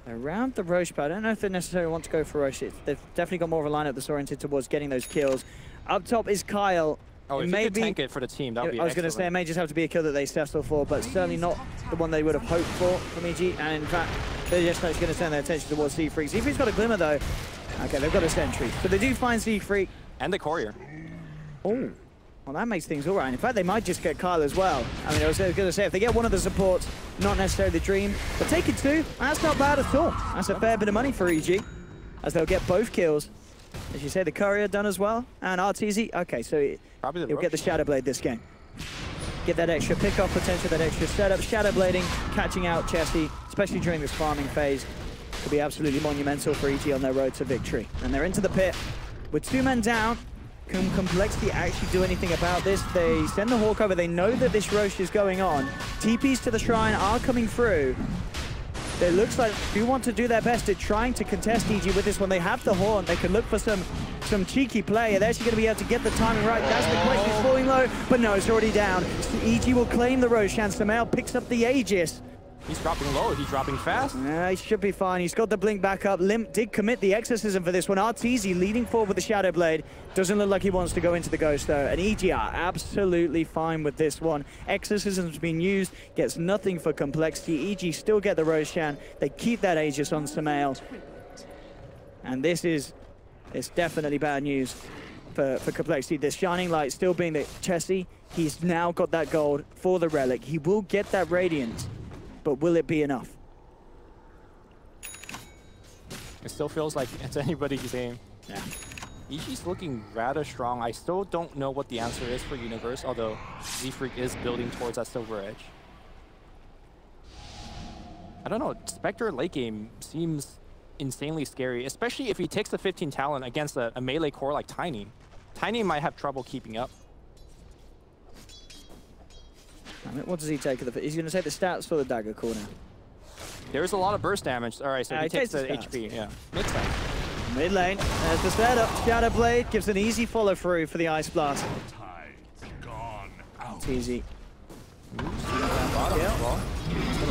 Around the Roche pad, I don't know if they necessarily want to go for Roche. They've definitely got more of a lineup that's oriented towards getting those kills. Up top is coL. Oh, if you could tank it for the team, that would be I was going to say, it may just have to be a kill that they settle for, but certainly not the one they would have hoped for from EG. And in fact, they're just going to turn their attention towards Z-Freak. Z-Freak's got a glimmer, though. Okay, they've got a sentry. So they do find Z-Freak. And the courier. Oh. Well, that makes things all right. In fact, they might just get coL as well. I mean, I was going to say, if they get one of the supports, not necessarily the dream, but taking 2, that's not bad at all. That's a fair bit of money for EG, as they'll get both kills. As you say, the courier done as well, and Arteezy. Okay, so he'll get the Shadow Blade this game. Get that extra pick-off potential, that extra setup. Shadow Blading, catching out Chessie, especially during this farming phase, could be absolutely monumental for EG on their road to victory. And they're into the pit with 2 men down. Can Complexity actually do anything about this? They send the Hawk over. They know that this Roche is going on. TPs to the Shrine are coming through. It looks like they want to do their best at trying to contest EG with this one. They have the Horn. They can look for some cheeky play. They're actually going to be able to get the timing right. That's the question. He's falling low, but no, it's already down. So EG will claim the Roshan. Samael picks up the Aegis. He's dropping low. He's dropping fast. He should be fine. He's got the blink back up. Limp did commit the exorcism for this one. Arteezy leading forward with the Shadow Blade. Doesn't look like he wants to go into the Ghost, though. And EG are absolutely fine with this one. Exorcism's been used. Gets nothing for Complexity. EG still get the Roshan. They keep that Aegis on Samael. And this is... It's definitely bad news for Complexity. The Shining Light still being the Chessie. He's now got that gold for the Relic. He will get that Radiance. But will it be enough? It still feels like it's anybody's game. Yeah. EG's looking rather strong. I still don't know what the answer is for Universe, although Z-Freak is building towards that Silver Edge. I don't know, Spectre late game seems insanely scary, especially if he takes the 15 talent against a melee core like Tiny. Tiny might have trouble keeping up. What does he take? He's going to take the stats for the dagger core now. There's a lot of burst damage. All right, so he takes the stats. HP. Yeah, makes sense. Mid lane, there's the setup. Shadow Blade gives an easy follow through for the Ice Blast. It's easy. Gonna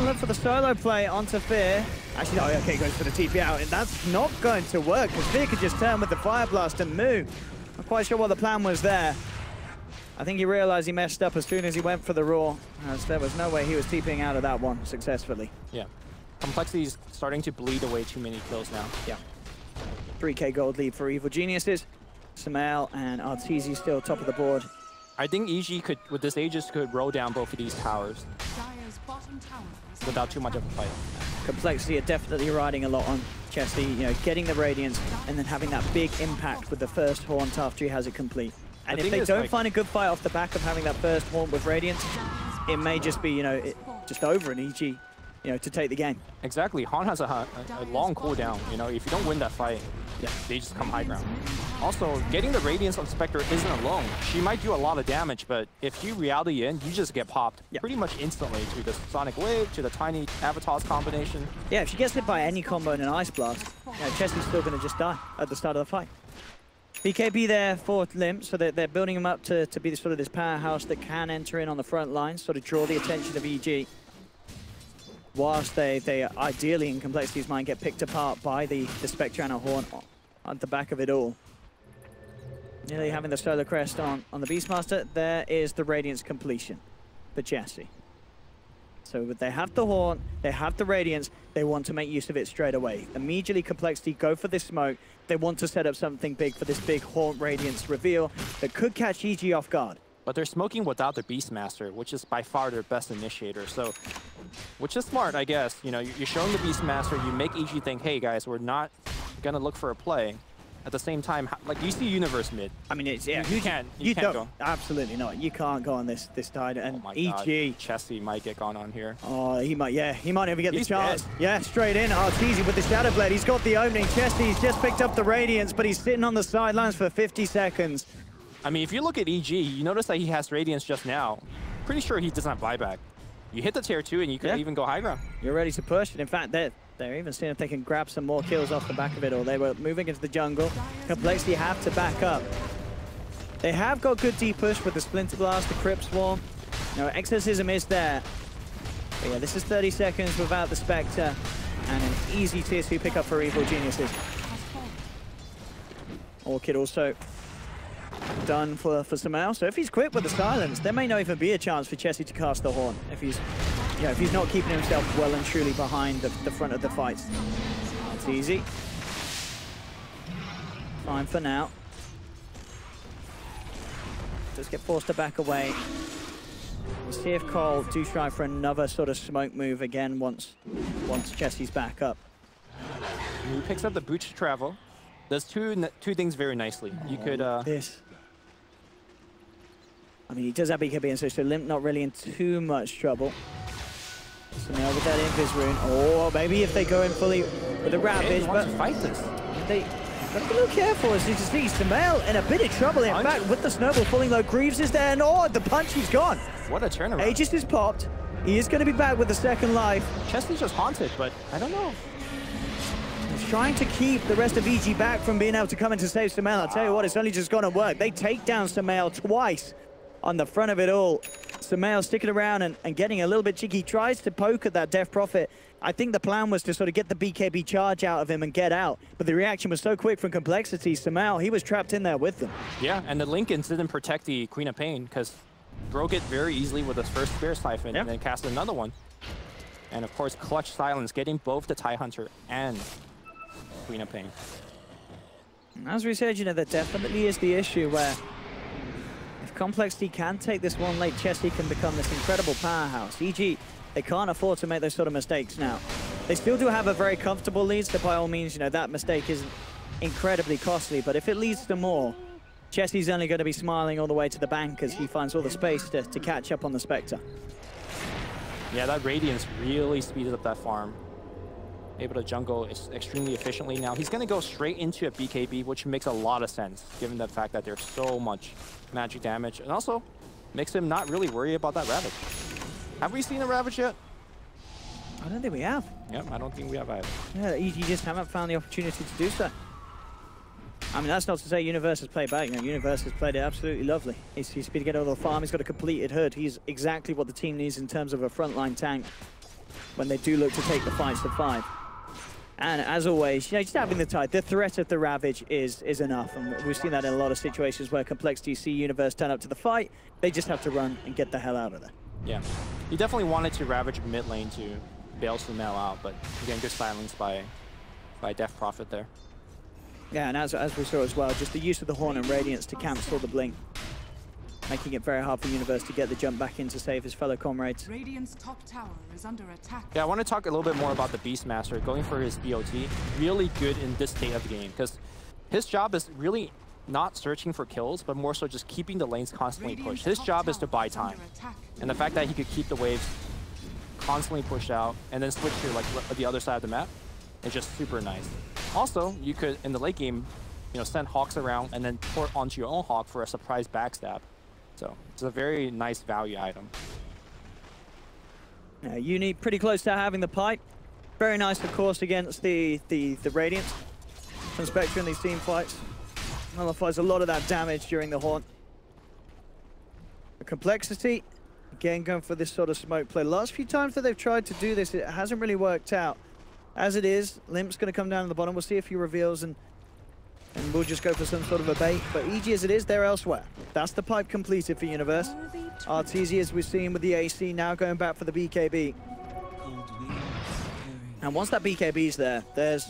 look for the solo play onto Fear. Actually, no, okay, goes for the TP out, and that's not going to work because Fear could just turn with the Fire Blast and move. Not quite sure what the plan was there. I think he realized he messed up as soon as he went for the Raw, as there was no way he was TPing out of that one successfully. Yeah. Complexity's starting to bleed away too many kills now. Yeah. 3k gold lead for Evil Geniuses. Samael and Arteezy still top of the board. I think EG could, with this Aegis, could roll down both of these towers without too much of a fight. Complexity are definitely riding a lot on Chessie, you know, getting the Radiance and then having that big impact with the first Haunt after he has it complete. And if they don't find a good fight off the back of having that first Haunt with Radiance, it may just be, you know, just over an EG, you know, to take the game. Exactly. Han has a long cooldown. You know, if you don't win that fight, yeah, they just come high ground. Also, getting the Radiance on Spectre isn't alone. She might do a lot of damage, but if you reality in, you just get popped pretty much instantly to the Sonic Wave, to the Tiny Avatars combination. Yeah, if she gets hit by any combo in an Ice Blast, you know, Chessie's still going to just die at the start of the fight. BKB there for Limp, so they're building him up to be sort of this powerhouse that can enter in on the front line, sort of draw the attention of EG. Whilst they ideally, in Complexity's mind, get picked apart by the Spectre and a Horn at the back of it all. Nearly having the Solar Crest on the Beastmaster, there is the Radiance completion for Chessie. So they have the Horn, they have the Radiance, they want to make use of it straight away. Immediately Complexity go for this smoke. They want to set up something big for this big Haunt Radiance reveal that could catch EG off guard. But they're smoking without the Beastmaster, which is by far their best initiator. So, which is smart, I guess. You know, you're showing the Beastmaster, you make EG think, hey guys, we're not gonna look for a play. At the same time, like you see Universe mid. I mean, it's yeah. You can't go. Absolutely not. You can't go on this tide. And oh EG, Chessie might get gone on here. Oh, he might. Yeah, he might never get the chance. Dead. Yeah, straight in. Arteezy with the Shadow Blade. He's got the opening. Chessie's just picked up the Radiance, but he's sitting on the sidelines for 50 seconds. I mean, if you look at EG, you notice that he has Radiance just now. Pretty sure he doesn't have buyback. You hit the tier 2 and you could even go high ground. You're ready to push. And in fact, they're even seeing if they can grab some more kills off the back of it all. They were moving into the jungle. Complexity have to back up. They have got good deep push with the Splinter Blast, the Crypt Swarm. No, Exorcism is there. But yeah, this is 30 seconds without the Spectre. And an easy tier 2 pickup for Evil Geniuses. Orchid also done for Samael. So if he's quick with the silence, there may not even be a chance for Chessie to cast the Horn if he's not keeping himself well and truly behind the front of the fight. It's easy. Fine for now. Just get forced to back away. We'll see if coL do try for another sort of smoke move again once Chessie's back up. He picks up the boots to travel. Does two things very nicely. You could I mean, he does have BKB, and so Limp not really in too much trouble. So now with that Invis rune, or maybe if they go in fully with a Ravage, but fight this. Gotta be a little careful as you can see. Sumail in a bit of trouble. In fact, with the snowball falling low, Greaves is there, and oh, the punch, he's gone. What a turnaround. Aegis is popped. He is going to be back with the second life. Chesley's just haunted, but I don't know. He's trying to keep the rest of EG back from being able to come in to save Sumail. I'll tell you what, it's only just going to work. They take down Sumail twice on the front of it all. Sumail sticking around and getting a little bit cheeky. He tries to poke at that Death Prophet. I think the plan was to sort of get the BKB charge out of him and get out. But the reaction was so quick from Complexity. Sumail, he was trapped in there with them. Yeah, and the Lincolns didn't protect the Queen of Pain because broke it very easily with his first Spear Siphon and then cast another one. And of course, Clutch Silence, getting both the TIE Hunter and Queen of Pain. As we said, you know, there definitely is the issue where if Complexity can take this one late, Chessie can become this incredible powerhouse. EG, they can't afford to make those sort of mistakes now. They still do have a very comfortable lead, so by all means, you know, that mistake isn't incredibly costly, but if it leads to more, Chessie's only going to be smiling all the way to the bank as he finds all the space to catch up on the Spectre. Yeah, that Radiance really speeded up that farm. Able to jungle extremely efficiently now. He's going to go straight into a BKB, which makes a lot of sense, given the fact that there's so much magic damage. And also, makes him not really worry about that Ravage. Have we seen a Ravage yet? I don't think we have. Yep, I don't think we have either. Yeah, EG just haven't found the opportunity to do so. I mean, that's not to say Universe has played back. You know, Universe has played it absolutely lovely. He's speed to get over the farm. He's got a completed hood. He's exactly what the team needs in terms of a frontline tank when they do look to take the fights to 5. And as always, you know, just having the tide, the threat of the Ravage is enough. And we've seen that in a lot of situations where Complexity see Universe turn up to the fight. They just have to run and get the hell out of there. Yeah, he definitely wanted to Ravage mid lane to bail Sumail out, but again, good silence by Death Prophet there. Yeah, and as we saw as well, just the use of the Horn and Radiance to cancel the blink, making it very hard for Universe to get the jump back in to save his fellow comrades. Radiant's top tower is under attack. Yeah, I want to talk a little bit more about the Beastmaster going for his BOT. Really good in this state of the game because his job is really not searching for kills, but more so just keeping the lanes constantly pushed. His job is to buy time. And the fact that he could keep the waves constantly pushed out and then switch to like the other side of the map is just super nice. Also, you could, in the late game, you know, send Hawks around and then port onto your own Hawk for a surprise backstab. So it's a very nice value item. Yeah, Uni pretty close to having the pipe. Very nice, of course, against the Radiant from Spectre in these team fights. Nullifies a lot of that damage during the Haunt. The Complexity, again, going for this sort of smoke play. Last few times that they've tried to do this, it hasn't really worked out. As it is, Limp's going to come down to the bottom. We'll see if he reveals and we'll just go for some sort of a bait. But EG as it is, they're elsewhere. That's the pipe completed for Universe. Arteezy, as we've seen with the AC, now going back for the BKB. And once that BKB's there, there's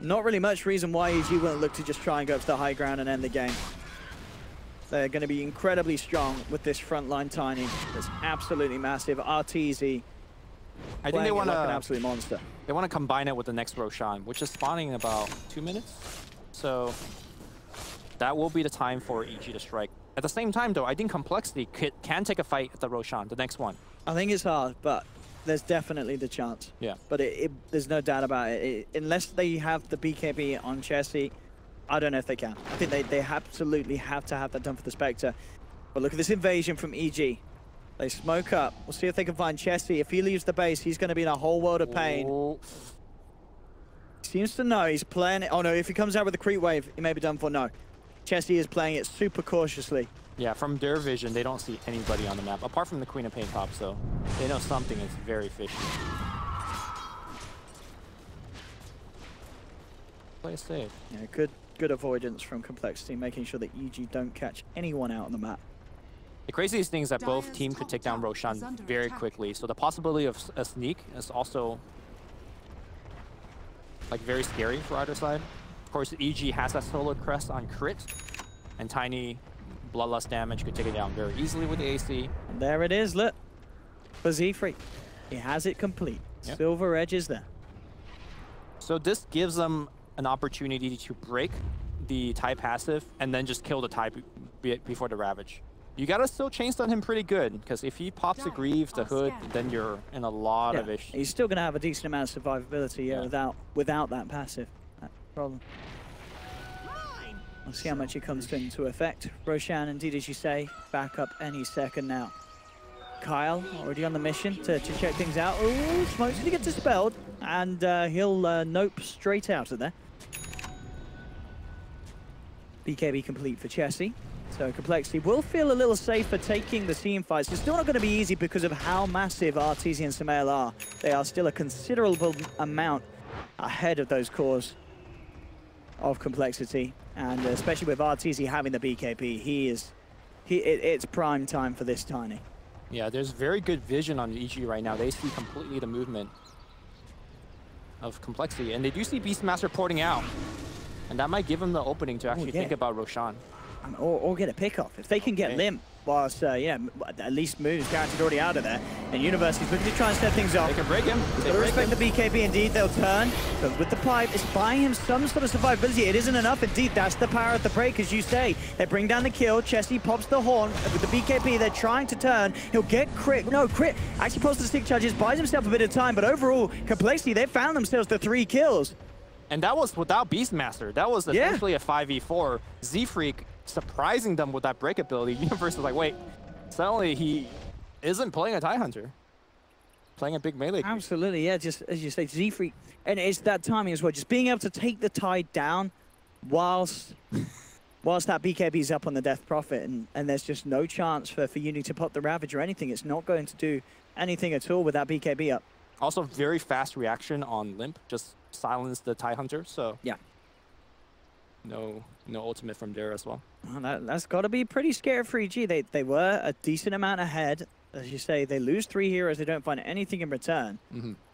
not really much reason why EG won't look to just try and go up to the high ground and end the game. They're going to be incredibly strong with this frontline Tiny. It's absolutely massive. Arteezy, I think they want like an absolute monster. They want to combine it with the next Roshan, which is spawning in about 2 minutes. So that will be the time for EG to strike. At the same time, though, I think Complexity can take a fight at the Roshan, the next one. I think it's hard, but there's definitely the chance. Yeah. But there's no doubt about it. Unless they have the BKB on Chessie, I don't know if they can. I think they absolutely have to have that done for the Spectre. But look at this invasion from EG. They smoke up. We'll see if they can find Chessie. If he leaves the base, he's going to be in a whole world of pain. Oh. Seems to know he's playing it. Oh no, if he comes out with a creep wave, he may be done for. No. Chessie is playing it super cautiously. Yeah, from their vision, they don't see anybody on the map, apart from the Queen of Pain pop, so they know something is very fishy. Play it safe. Yeah, good avoidance from Complexity, making sure that EG don't catch anyone out on the map. The craziest thing is that both teams could take down Roshan very quickly, so the possibility of a sneak is also like very scary for either side. Of course, EG has that solo crest on crit, and tiny bloodlust damage could take it down very easily with the AC. And there it is, look. For Z3. He has it complete. Yep. Silver Edge is there. So this gives them an opportunity to break the TIE passive and then just kill the TIE before the Ravage. You gotta still chain stun him pretty good, because if he pops the Greaves, the Hood, then you're in a lot of issues. He's still gonna have a decent amount of survivability without that passive. That problem. We'll see how much it comes into effect. Roshan, indeed, as you say, back up any second now. coL already on the mission to check things out. Ooh, smoke's gonna get dispelled, and he'll nope straight out of there. BKB complete for Chessie. So Complexity will feel a little safer taking the team fights. It's still not going to be easy because of how massive RTZ and Sumail are. They are still a considerable amount ahead of those cores of Complexity. And especially with RTZ having the BKB, it's prime time for this Tiny. Yeah, there's very good vision on EG right now. They see completely the movement of Complexity. And they do see Beastmaster porting out. And that might give them the opening to actually think about Roshan. Or get a pick-off. If they can get Limp, whilst, yeah, at least Moon's guaranteed already out of there. And University's looking to try and set things off. They can break him. They've got to respect the BKB, indeed. They'll turn. But with the pipe, it's buying him some sort of survivability. It isn't enough, indeed. That's the power of the break, as you say. They bring down the kill. Chessie pops the horn. With the BKB, they're trying to turn. He'll get crit. No, crit. Actually pops the stick charges, buys himself a bit of time. But overall, Complexity, they found themselves the 3 kills. And that was without Beastmaster. That was essentially a 5v4. Z-Freak surprising them with that break ability. Universe is like, wait, suddenly he isn't playing a TIE Hunter. Playing a big melee. Absolutely, yeah, just as you say, Z-Freak. And it's that timing as well. Just being able to take the TIE down whilst that BKB's up on the Death Prophet. And there's just no chance for Uni to pop the Ravage or anything. It's not going to do anything at all with that BKB up. Also, very fast reaction on Limp. Just silence the TIE Hunter, so yeah, no ultimate from there as well. Well, that's got to be pretty scary for EG. They were a decent amount ahead. As you say, they lose 3 heroes, they don't find anything in return.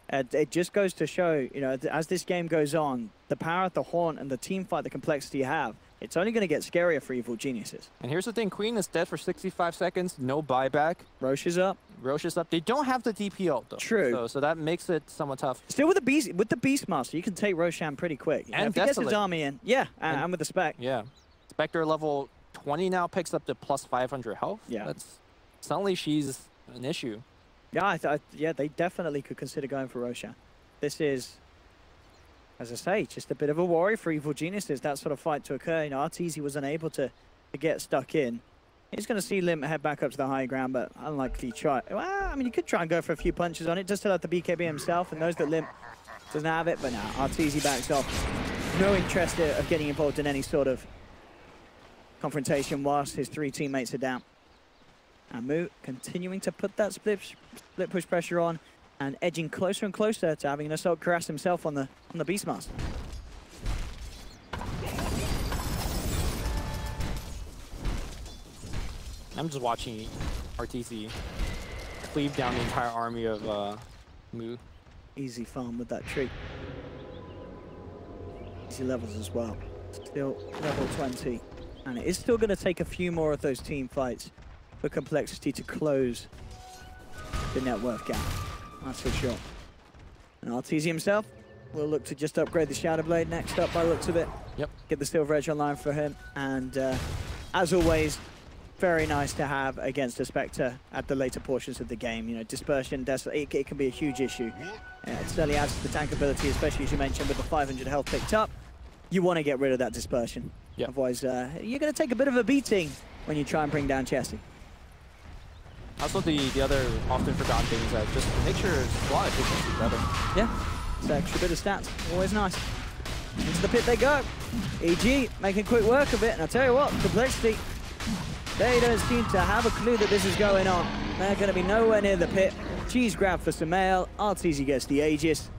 It just goes to show, you know, as this game goes on, the power of the Haunt and the team fight, the Complexity you have, it's only going to get scarier for Evil Geniuses. And here's the thing, Queen is dead for 65 seconds, no buyback. Roche is up. Roche is up. They don't have the DPO though. True. So that makes it somewhat tough. Still with the Beastmaster, you can take Roshan pretty quick. And if he gets his army in, yeah, and with the Spec. Yeah. Spectre level 20 now picks up the plus 500 health. Yeah. Suddenly she's an issue. Yeah, yeah, they definitely could consider going for Roshan. This is, as I say, just a bit of a worry for Evil Geniuses, that sort of fight to occur. You know, Arteezy was unable to get stuck in. He's going to see Limp head back up to the high ground, but unlikely try. Well, I mean, he could try and go for a few punches on it, just to let the BKB himself, and knows that Limp doesn't have it, but now Arteezy backs off. No interest of getting involved in any sort of confrontation whilst his 3 teammates are down. And Mu continuing to put that split push pressure on and edging closer and closer to having an Assault Cuirass himself on the Beastmaster. I'm just watching RTC cleave down the entire army of Mu. Easy farm with that tree. Easy levels as well. Still level 20. And it is still going to take a few more of those team fights for Complexity to close the net worth gap. That's for sure. And Arteezy himself will look to just upgrade the Shadow Blade next up by the looks of it. Yep. Get the Silver Edge online for him. And as always, very nice to have against a Spectre at the later portions of the game. You know, dispersion, it can be a huge issue. It certainly adds to the tank ability, especially as you mentioned with the 500 health picked up. You want to get rid of that dispersion. Yep. Otherwise, you're going to take a bit of a beating when you try and bring down Chessie. Also, the other often forgotten thing is that just make sure squad efficiency better. Yeah, it's an extra bit of stats. Always nice. Into the pit they go. EG making quick work of it, and I'll tell you what, Complexity, they don't seem to have a clue that this is going on. They're going to be nowhere near the pit. Cheese grab for Sumail. Arteezy gets the Aegis.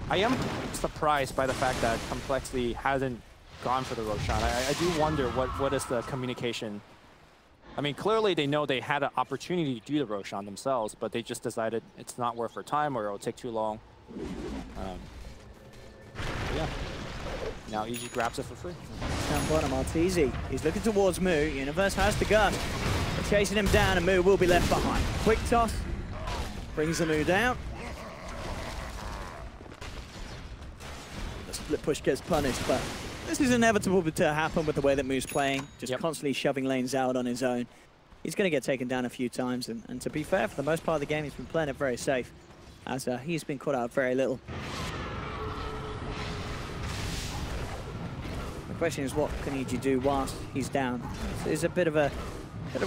I am surprised by the fact that Complexity hasn't gone for the Roshan. I do wonder what is the communication. I mean, clearly they know they had an opportunity to do the Roshan themselves, but they just decided it's not worth their time or it'll take too long. Yeah. Now EG grabs it for free. Down bottom, Arteezy. He's looking towards Mu. Universe has the gun. They're chasing him down, and Mu will be left behind. Quick toss. Brings the Mu down. The split push gets punished, but this is inevitable to happen with the way that Mu's playing. Just constantly shoving lanes out on his own. He's going to get taken down a few times, and to be fair, for the most part of the game, he's been playing it very safe, as he's been caught out very little. question is, what can EG do whilst he's down? So it's a bit of a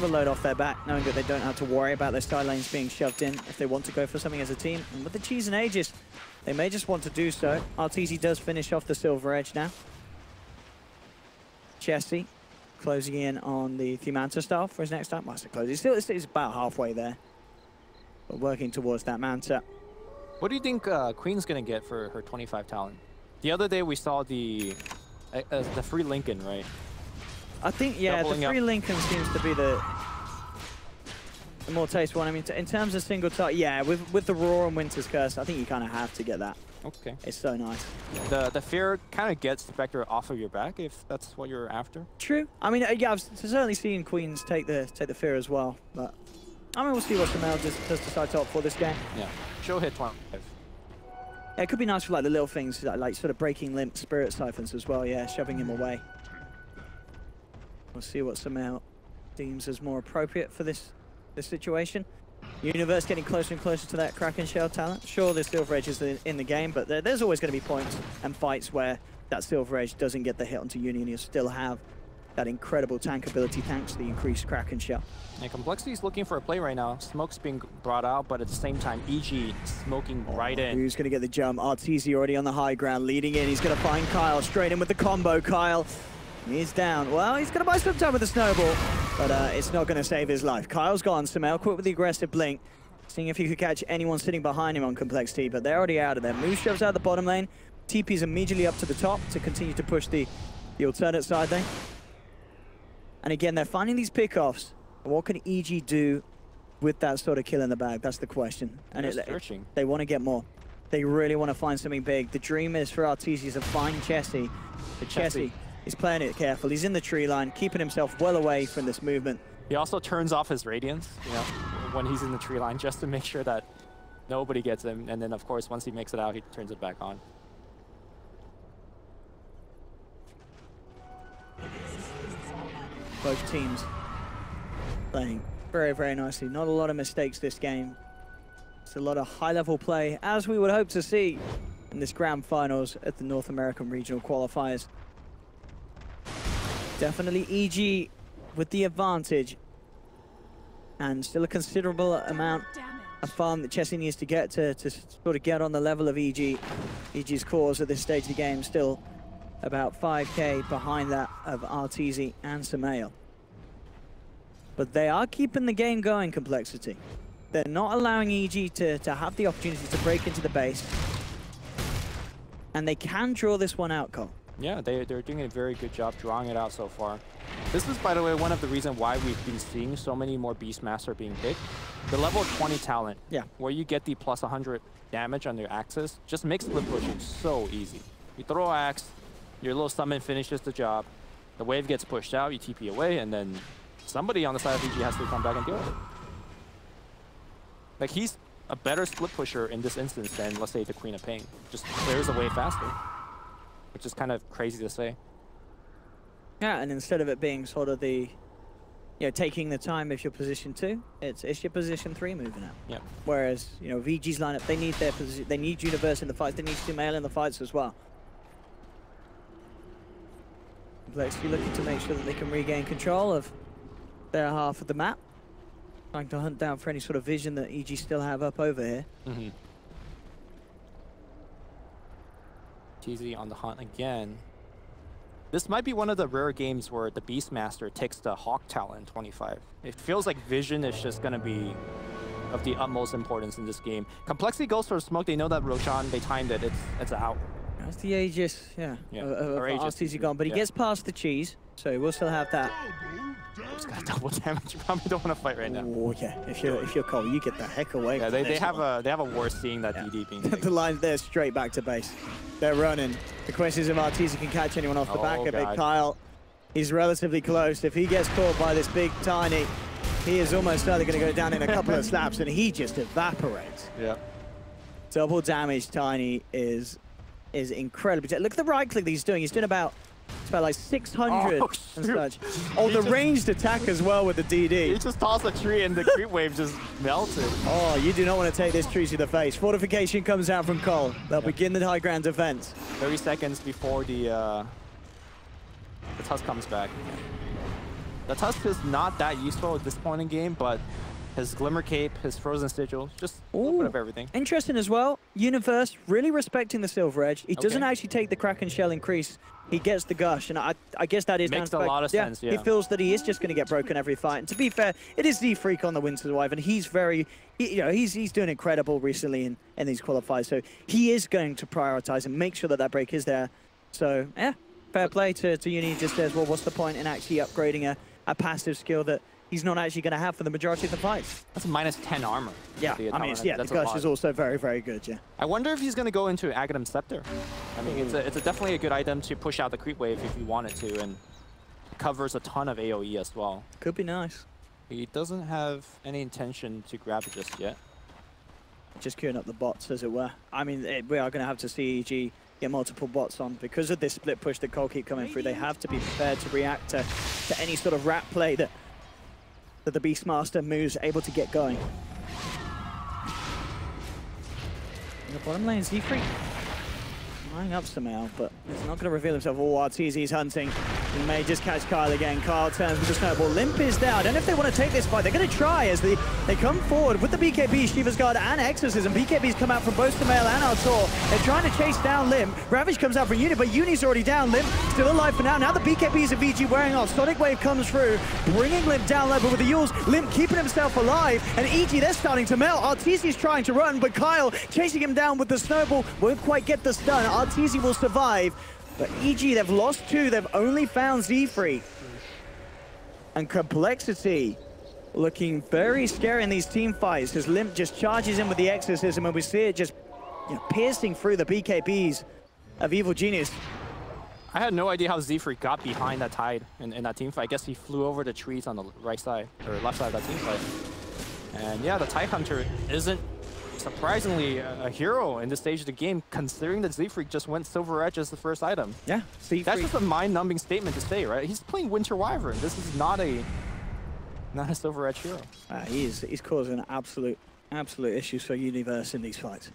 load off their back, knowing that they don't have to worry about their side lanes being shoved in if they want to go for something as a team. And with the Cheese and Aegis, they may just want to do so. RTZ does finish off the Silver Edge now. Chessie closing in on the Manta style for his next time. Well, it's about halfway there, but working towards that Manta. What do you think Queen's gonna get for her 25 talent? The other day we saw the free Lincoln, right? I think, yeah, the free Lincoln seems to be the more tasteful one. I mean, in terms of single target, yeah, with the Roar and Winter's Curse, I think you kind of have to get that. Okay. It's so nice. The fear kind of gets the Spectre off of your back if that's what you're after. True. I mean, yeah, I've certainly seen Queens take the fear as well, but I mean, we'll see what coL does decide to opt for this game. Yeah. She'll hit 25. Yeah, it could be nice for like the little things, like sort of breaking limp Spirit Siphons as well. Yeah, shoving him away. We'll see what coL deems as more appropriate for this situation. Universe getting closer and closer to that Kraken Shell talent. Sure, the Silver Edge is in the game, but there's always going to be points and fights where that Silver Edge doesn't get the hit onto Uni, and you still have that incredible tank ability thanks to the increased Kraken Shell. And Complexity is looking for a play right now. Smoke's being brought out, but at the same time, EG smoking right in. Who's going to get the jump? RTZ already on the high ground, leading in. He's going to find coL, straight in with the combo. coL, he's down. Well, he's going to buy some time with the snowball, but it's not going to save his life. coL's gone. coL quit with the aggressive blink, seeing if he could catch anyone sitting behind him on Complexity, but they're already out of there. Moose shoves out the bottom lane. TP's immediately up to the top to continue to push the alternate side lane. And again, they're finding these pickoffs. What can EG do with that sort of kill in the bag? That's the question. And they want to get more. They really want to find something big. The dream is for RTZ to find Chessie. But Chessie is playing it careful. He's in the tree line, keeping himself well away from this movement. He also turns off his Radiance, you know, when he's in the tree line, just to make sure that nobody gets him. And then, of course, once he makes it out, he turns it back on. Both teams playing very, very nicely. Not a lot of mistakes this game. It's a lot of high-level play, as we would hope to see in this grand finals at the North American Regional Qualifiers. Definitely EG with the advantage, and still a considerable amount of farm that Chessie needs to get to sort of get on the level of EG. EG's cores at this stage of the game still about 5k behind that of RTZ and coL. But they are keeping the game going, Complexity. They're not allowing EG to have the opportunity to break into the base. And they can draw this one out, coL. Yeah, they're doing a very good job drawing it out so far. This is, by the way, one of the reasons why we've been seeing so many more Beastmaster being picked. The level 20 talent, where you get the plus 100 damage on your axis, just makes split pushing so easy. You throw axe, your little summon finishes the job, the wave gets pushed out, you TP away, and then somebody on the side of EG has to come back and deal with it. Like, he's a better split pusher in this instance than, let's say, the Queen of Pain. Just clears away faster, which is kind of crazy to say. Yeah, and instead of it being sort of the, you know, taking the time if you're position 2, it's your position 3 moving out. Yeah. Whereas, you know, VG's lineup, they need their position, they need Universe in the fights, they need coL in the fights as well. Complexity looking to make sure that they can regain control of their half of the map. Trying to hunt down for any sort of vision that EG still have up over here. TZ on the hunt again. This might be one of the rare games where the Beastmaster takes the Hawk talent in 25. It feels like vision is just going to be of the utmost importance in this game. Complexity goes for a smoke. They know that Roshan, they timed it. It's out. That's the Aegis, of RTZ gone, but he gets past the cheese, so we'll still have that. It's got double damage. You probably don't want to fight right now. Oh yeah, if you're coL, you get the heck away. Yeah, they have a worse seeing that DD being. The line's there straight back to base. They're running. The question is if RTZ can catch anyone off the back of it. coL is relatively close. If he gets caught by this big Tiny, he is almost certainly going to go down in a couple of slaps, and he just evaporates. Yeah. Double damage Tiny is incredibly. Look at the right click that he's doing. He's doing about like 600 and such. Oh, the ranged attack as well with the DD. He just tossed a tree and the creep wave just melted. Oh, you do not want to take this tree to the face. Fortification comes out from coL. They'll begin the high ground defense. 30 seconds before the Tusk comes back. The Tusk is not that useful at this point in game, but his Glimmer Cape, his Frozen Sigil, just a little bit of everything. Interesting as well. Universe really respecting the Silver Edge. He doesn't actually take the Kraken Shell increase. He gets the Gush, and I guess that is makes a lot of sense. Yeah, he feels that he is just going to get broken every fight. And to be fair, it is Z-Freak on the Winter's Wyvern. He's very, he's doing incredible recently in these qualifiers. So he is going to prioritize and make sure that that break is there. So yeah, fair play to Uni. He just says, well, what's the point in actually upgrading a passive skill that he's not actually going to have for the majority of the fights? That's minus 10 armor. Yeah, I mean, the Gush is also very, very good, yeah. I wonder if he's going to go into Aghanim Scepter. I mean, it's definitely a good item to push out the creep wave if you want it to, and covers a ton of AoE as well. Could be nice. He doesn't have any intention to grab it just yet. Just queuing up the bots, as it were. I mean, we are going to have to see EG get multiple bots on. Because of this split push that coL keep coming through, they have to be prepared to react to any sort of rat play that the Beastmaster moves able to get going. In the bottom lane, Z-Freak lining up somehow, but he's not going to reveal himself. Oh, RTZ's hunting. He may just catch Kyle again. Kyle turns with the snowball. Limp is down. I don't know if they want to take this fight. They're going to try as they come forward with the BKB, Shiva's Guard, and Exorcism. BKB's come out from both the male and Artur. They're trying to chase down Limp. Ravage comes out from Uni, but Uni's already down. Limp still alive for now. Now the BKBs of VG wearing off. Sonic Wave comes through, bringing Limp down low, but with the Yules, Limp keeping himself alive. And EG, they're starting to melt. RTZ's trying to run, but Kyle chasing him down with the snowball. Won't quite get the stun. RTZ will survive. But EG, they've lost 2. They've only found Z-Freak. And Complexity looking very scary in these team fights as Limp just charges in with the Exorcism, and we see it just piercing through the BKBs of Evil Genius. I had no idea how Z-Freak got behind that Tide in that team fight. I guess he flew over the trees on the right side, or left side of that team fight. And yeah, the Tide Hunter isn't surprisingly a hero in this stage of the game, considering that Z-Freak just went Silver Edge as the first item. Yeah, that's just a mind-numbing statement to say, right? He's playing Winter Wyvern. This is not a Silver Edge hero. He's causing absolute issues for Universe in these fights.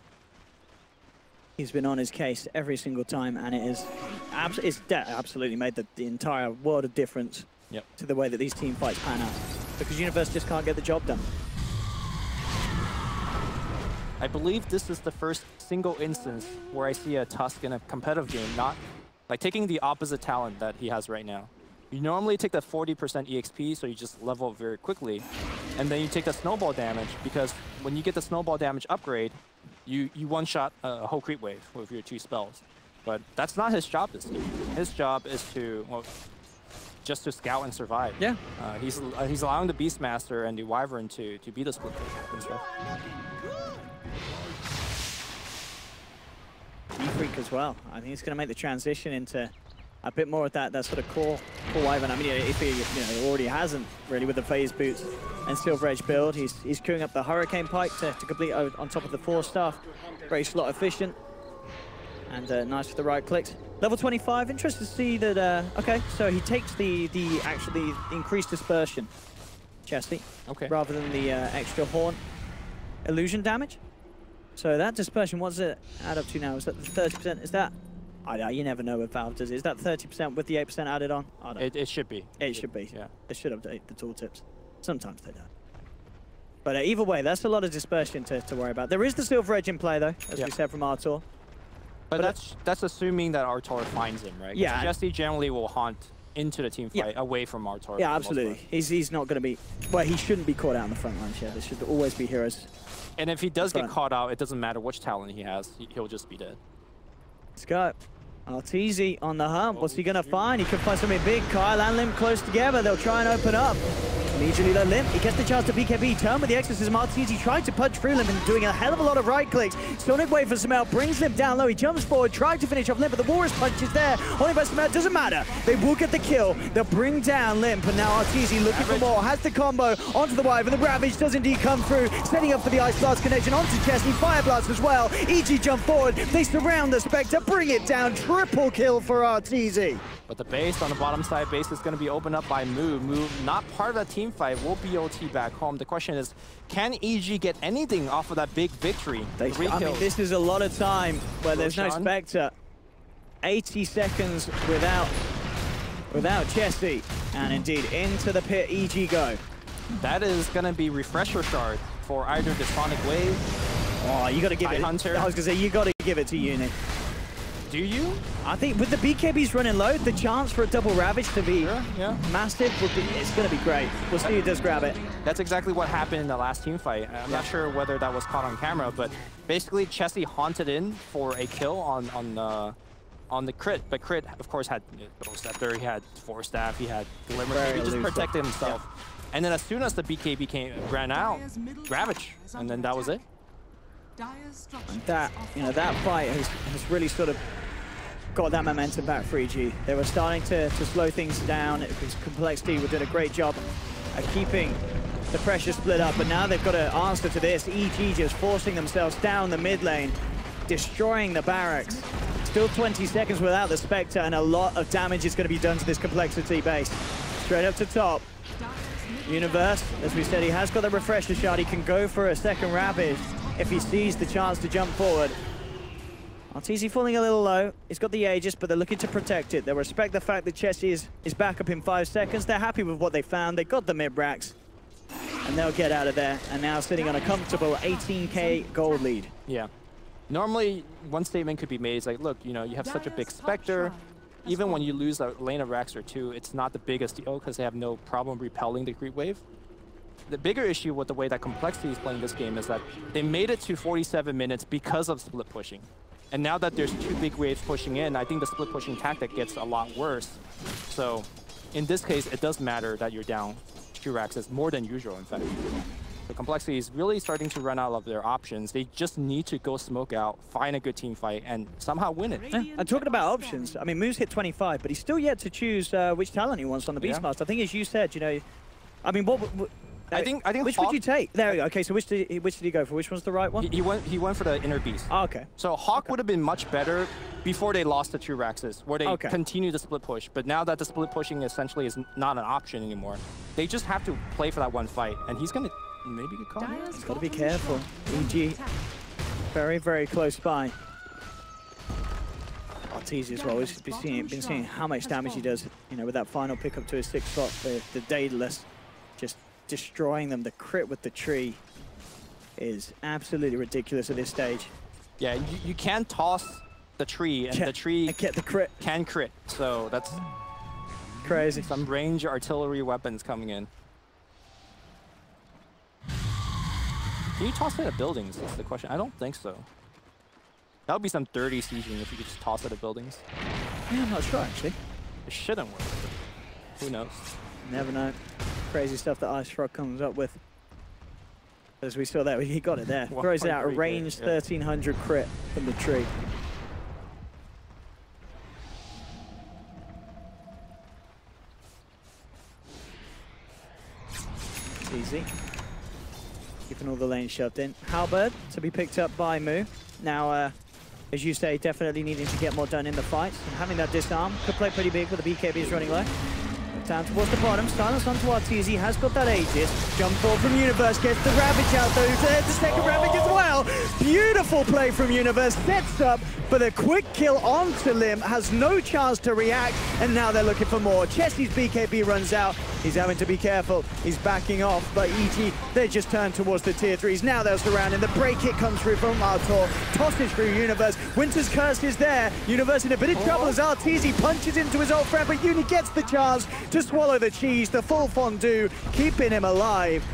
He's been on his case every single time, and it's absolutely made the entire world of difference to the way that these team fights pan out, because Universe just can't get the job done. I believe this is the first single instance where I see a Tusk in a competitive game, not like taking the opposite talent that he has right now. You normally take that 40% EXP, so you just level up very quickly, and then you take the snowball damage, because when you get the snowball damage upgrade, you one-shot a whole creep wave with your 2 spells. But that's not his job this game. His job is to, well, just to scout and survive. Yeah. He's allowing the Beastmaster and the Wyvern to be the split and stuff. Z-Freak as well. I think he's going to make the transition into a bit more of that sort of core Wyvern. I mean, if he already hasn't really with the phase boots and Silver Edge build, he's queuing up the Hurricane Pike to complete on top of the 4-star. Very slot efficient and nice for the right clicks. Level 25. Interested to see that. Okay, so he takes the actually increased dispersion, Chesty, rather than the extra horn illusion damage. So that dispersion, what's it add up to now? Is that the 30%? Is that? You never know with Valve does it. Is that 30% with the 8% added on? I don't know. It should be. It should be. Yeah. They should update the tooltips. Sometimes they don't. But either way, that's a lot of dispersion to worry about. There is the Silver Edge in play, though, as we said from Artur. But that's assuming that Artur finds him, right? Yeah. Jesse generally will haunt into the team fight away from Artur. Yeah, absolutely. He's not going to be... Well, he shouldn't be caught out in the front lines, yeah. There should always be heroes. And if he does get caught out, it doesn't matter which talent he has. He'll just be dead. Let's go. RTZ on the hump. What's he going to find? He could find something big. Kyle and Limp close together. They'll try and open up. Immediately though, Limp, he gets the chance to BKB. Turn with the Exorcism. RTZ tried to punch through Limp and doing a hell of a lot of right clicks. Sonic Wave for Samel brings Limp down low. He jumps forward, tried to finish off Limp, but the Walrus punch is there. Only by Samel, doesn't matter. They will get the kill. They'll bring down Limp, and now RTZ looking for more. Has the combo onto the Wyvern. The Ravage does indeed come through, setting up for the Ice Blast connection onto Chesney. Fire Blast as well. EG jump forward. They surround the Spectre, bring it down. Triple kill for RTZ. But the base on the bottom side base is going to be opened up by Moo. Moo, not part of that team fight, will be OT back home. The question is, can EG get anything off of that big victory? I mean, this is a lot of time where there's no Spectre. 80 seconds without without Chesty. And indeed, into the pit, EG go. That is going to be Refresher Shard for either the Sonic Wave. Oh, you got to give it. Hunter. I was going to say, you got to give it to Uni. Do you? I think with the BKBs running low, the chance for a double Ravage to be massive would be, it's going to be great. We'll see who does grab it. That's exactly what happened in the last team fight. I'm not sure whether that was caught on camera, but basically Chesty haunted in for a kill on the crit. But crit, of course, had Ghost Scepter, he had Force Staff, he had Glimmer. He just protected himself. Yeah. And then as soon as the BKB ran out, Ravage, and then that was it. And that, that fight has really sort of got that momentum back for EG. They were starting to slow things down. Complexity were doing a great job at keeping the pressure split up, but now they've got to answer to this. EG just forcing themselves down the mid lane, destroying the barracks. Still 20 seconds without the Spectre, and a lot of damage is going to be done to this Complexity base. Straight up to top. Universe, as we said, he has got the Refresher Shard. He can go for a second Ravage if he sees the chance to jump forward. RTZ falling a little low. He's got the Aegis, but they're looking to protect it. They respect the fact that Chesty is back up in 5 seconds. They're happy with what they found. They got the mid-racks, and they'll get out of there. And now sitting on a comfortable 18k gold lead. Yeah. Normally, one statement could be made is like, look, you have such a big Spectre. Even when you lose a lane of racks or two, it's not the biggest deal because they have no problem repelling the creep wave. The bigger issue with the way that Complexity is playing this game is that they made it to 47 minutes because of split pushing. And now that there's 2 big waves pushing in, I think the split pushing tactic gets a lot worse. So in this case, it does matter that you're down 2 racks. It's more than usual, in fact. The Complexity is really starting to run out of their options. They just need to go smoke out, find a good team fight, and somehow win it. Yeah. And talking about options, I mean, Moo's hit 25, but he's still yet to choose which talent he wants on the Beastmaster. I think, as you said, I mean, I think which Hawk, would you take? There we go. Okay, so which did he go for? Which one's the right one? He went for the Inner Beast. Oh, okay. So Hawk would have been much better before they lost the 2 Raxes, where they continue to split push. But now that the split pushing essentially is not an option anymore, they just have to play for that one fight, and he's gonna maybe get caught. He's got to be careful. EG, very, very close by. RTZ as well. We've been seeing how much damage he does, with that final pickup to his 6th spot, the Daedalus, just destroying them. The crit with the tree is absolutely ridiculous at this stage. Yeah, you can toss the tree, and the tree and get the crit. Can crit. So that's crazy. Some range artillery weapons coming in. Can you toss it at buildings? That's the question. I don't think so. That would be some dirty sieging if you could just toss it at buildings. Yeah, I'm not sure actually. It shouldn't work. Who knows? Never know. Crazy stuff that Ice Frog comes up with. As we saw there, he got it there. Throws it out a range 1300 crit from the tree. It's easy. Keeping all the lanes shoved in. Halberd to be picked up by Moo. Now, as you say, definitely needing to get more done in the fights. And having that disarm could play pretty big with the BKBs running low. Down towards the bottom, silence onto RTZ, has got that Aegis. Jump forward from Universe, gets the Ravage out though, there's the second Ravage as well. Beautiful play from Universe, sets up for the quick kill onto Lim, has no chance to react, and now they're looking for more. Chesty's BKB runs out, he's having to be careful, he's backing off, but EG, they just turn towards the tier 3s. Now they'll surround him, the break hit comes through from Artor, tosses through Universe, Winter's Curse is there, Universe in a bit of trouble as RTZ punches into his old friend, but Uni gets the chance to swallow the cheese, the full fondue, keeping him alive.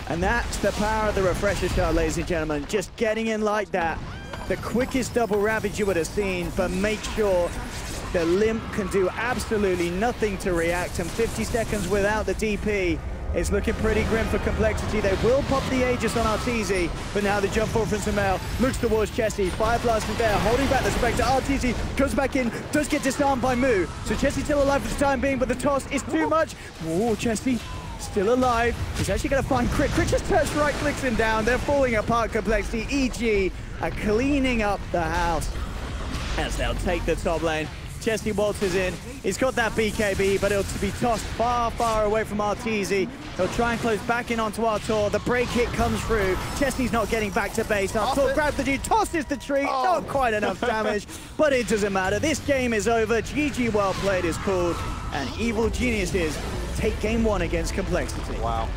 And that's the power of the Refresher Shard, ladies and gentlemen. Just getting in like that. The quickest double Ravage you would have seen, but make sure the Limp can do absolutely nothing to react, and 50 seconds without the DP is looking pretty grim for Complexity. They will pop the Aegis on RTZ, but now the jump forward from Samel looks towards Chesty. Fire Blast is there, holding back the Spectre. RTZ goes back in, does get disarmed by Moo. So Chesty's still alive for the time being, but the toss is too much. Whoa, Chesty still alive. He's actually going to find Crit. Crit just turns right, clicks him down. They're falling apart, Complexity. EG are cleaning up the house as they'll take the top lane. Chesty waltzes in. He's got that BKB, but it'll be tossed far, far away from Arteezy. He'll try and close back in onto Artur. The break hit comes through. Chesty's not getting back to base. Artur grabs the dude, tosses the tree. Not quite enough damage, but it doesn't matter. This game is over. GG well played is called, and Evil Geniuses take game 1 against Complexity. Wow.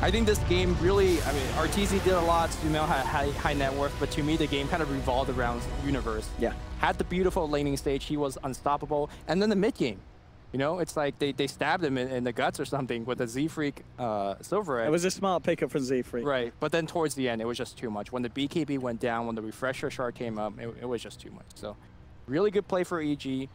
I think this game really, I mean, Arteezy did a lot, Sumail had high net worth, but to me the game kind of revolved around Universe. Yeah. Had the beautiful laning stage, he was unstoppable, and then the mid game. You know, it's like they stabbed him in the guts or something with a Z-Freak Silver Egg. It was a smart pickup from Z-Freak. Right, but then towards the end, it was just too much. When the BKB went down, when the Refresher Shard came up, it was just too much. So, really good play for EG.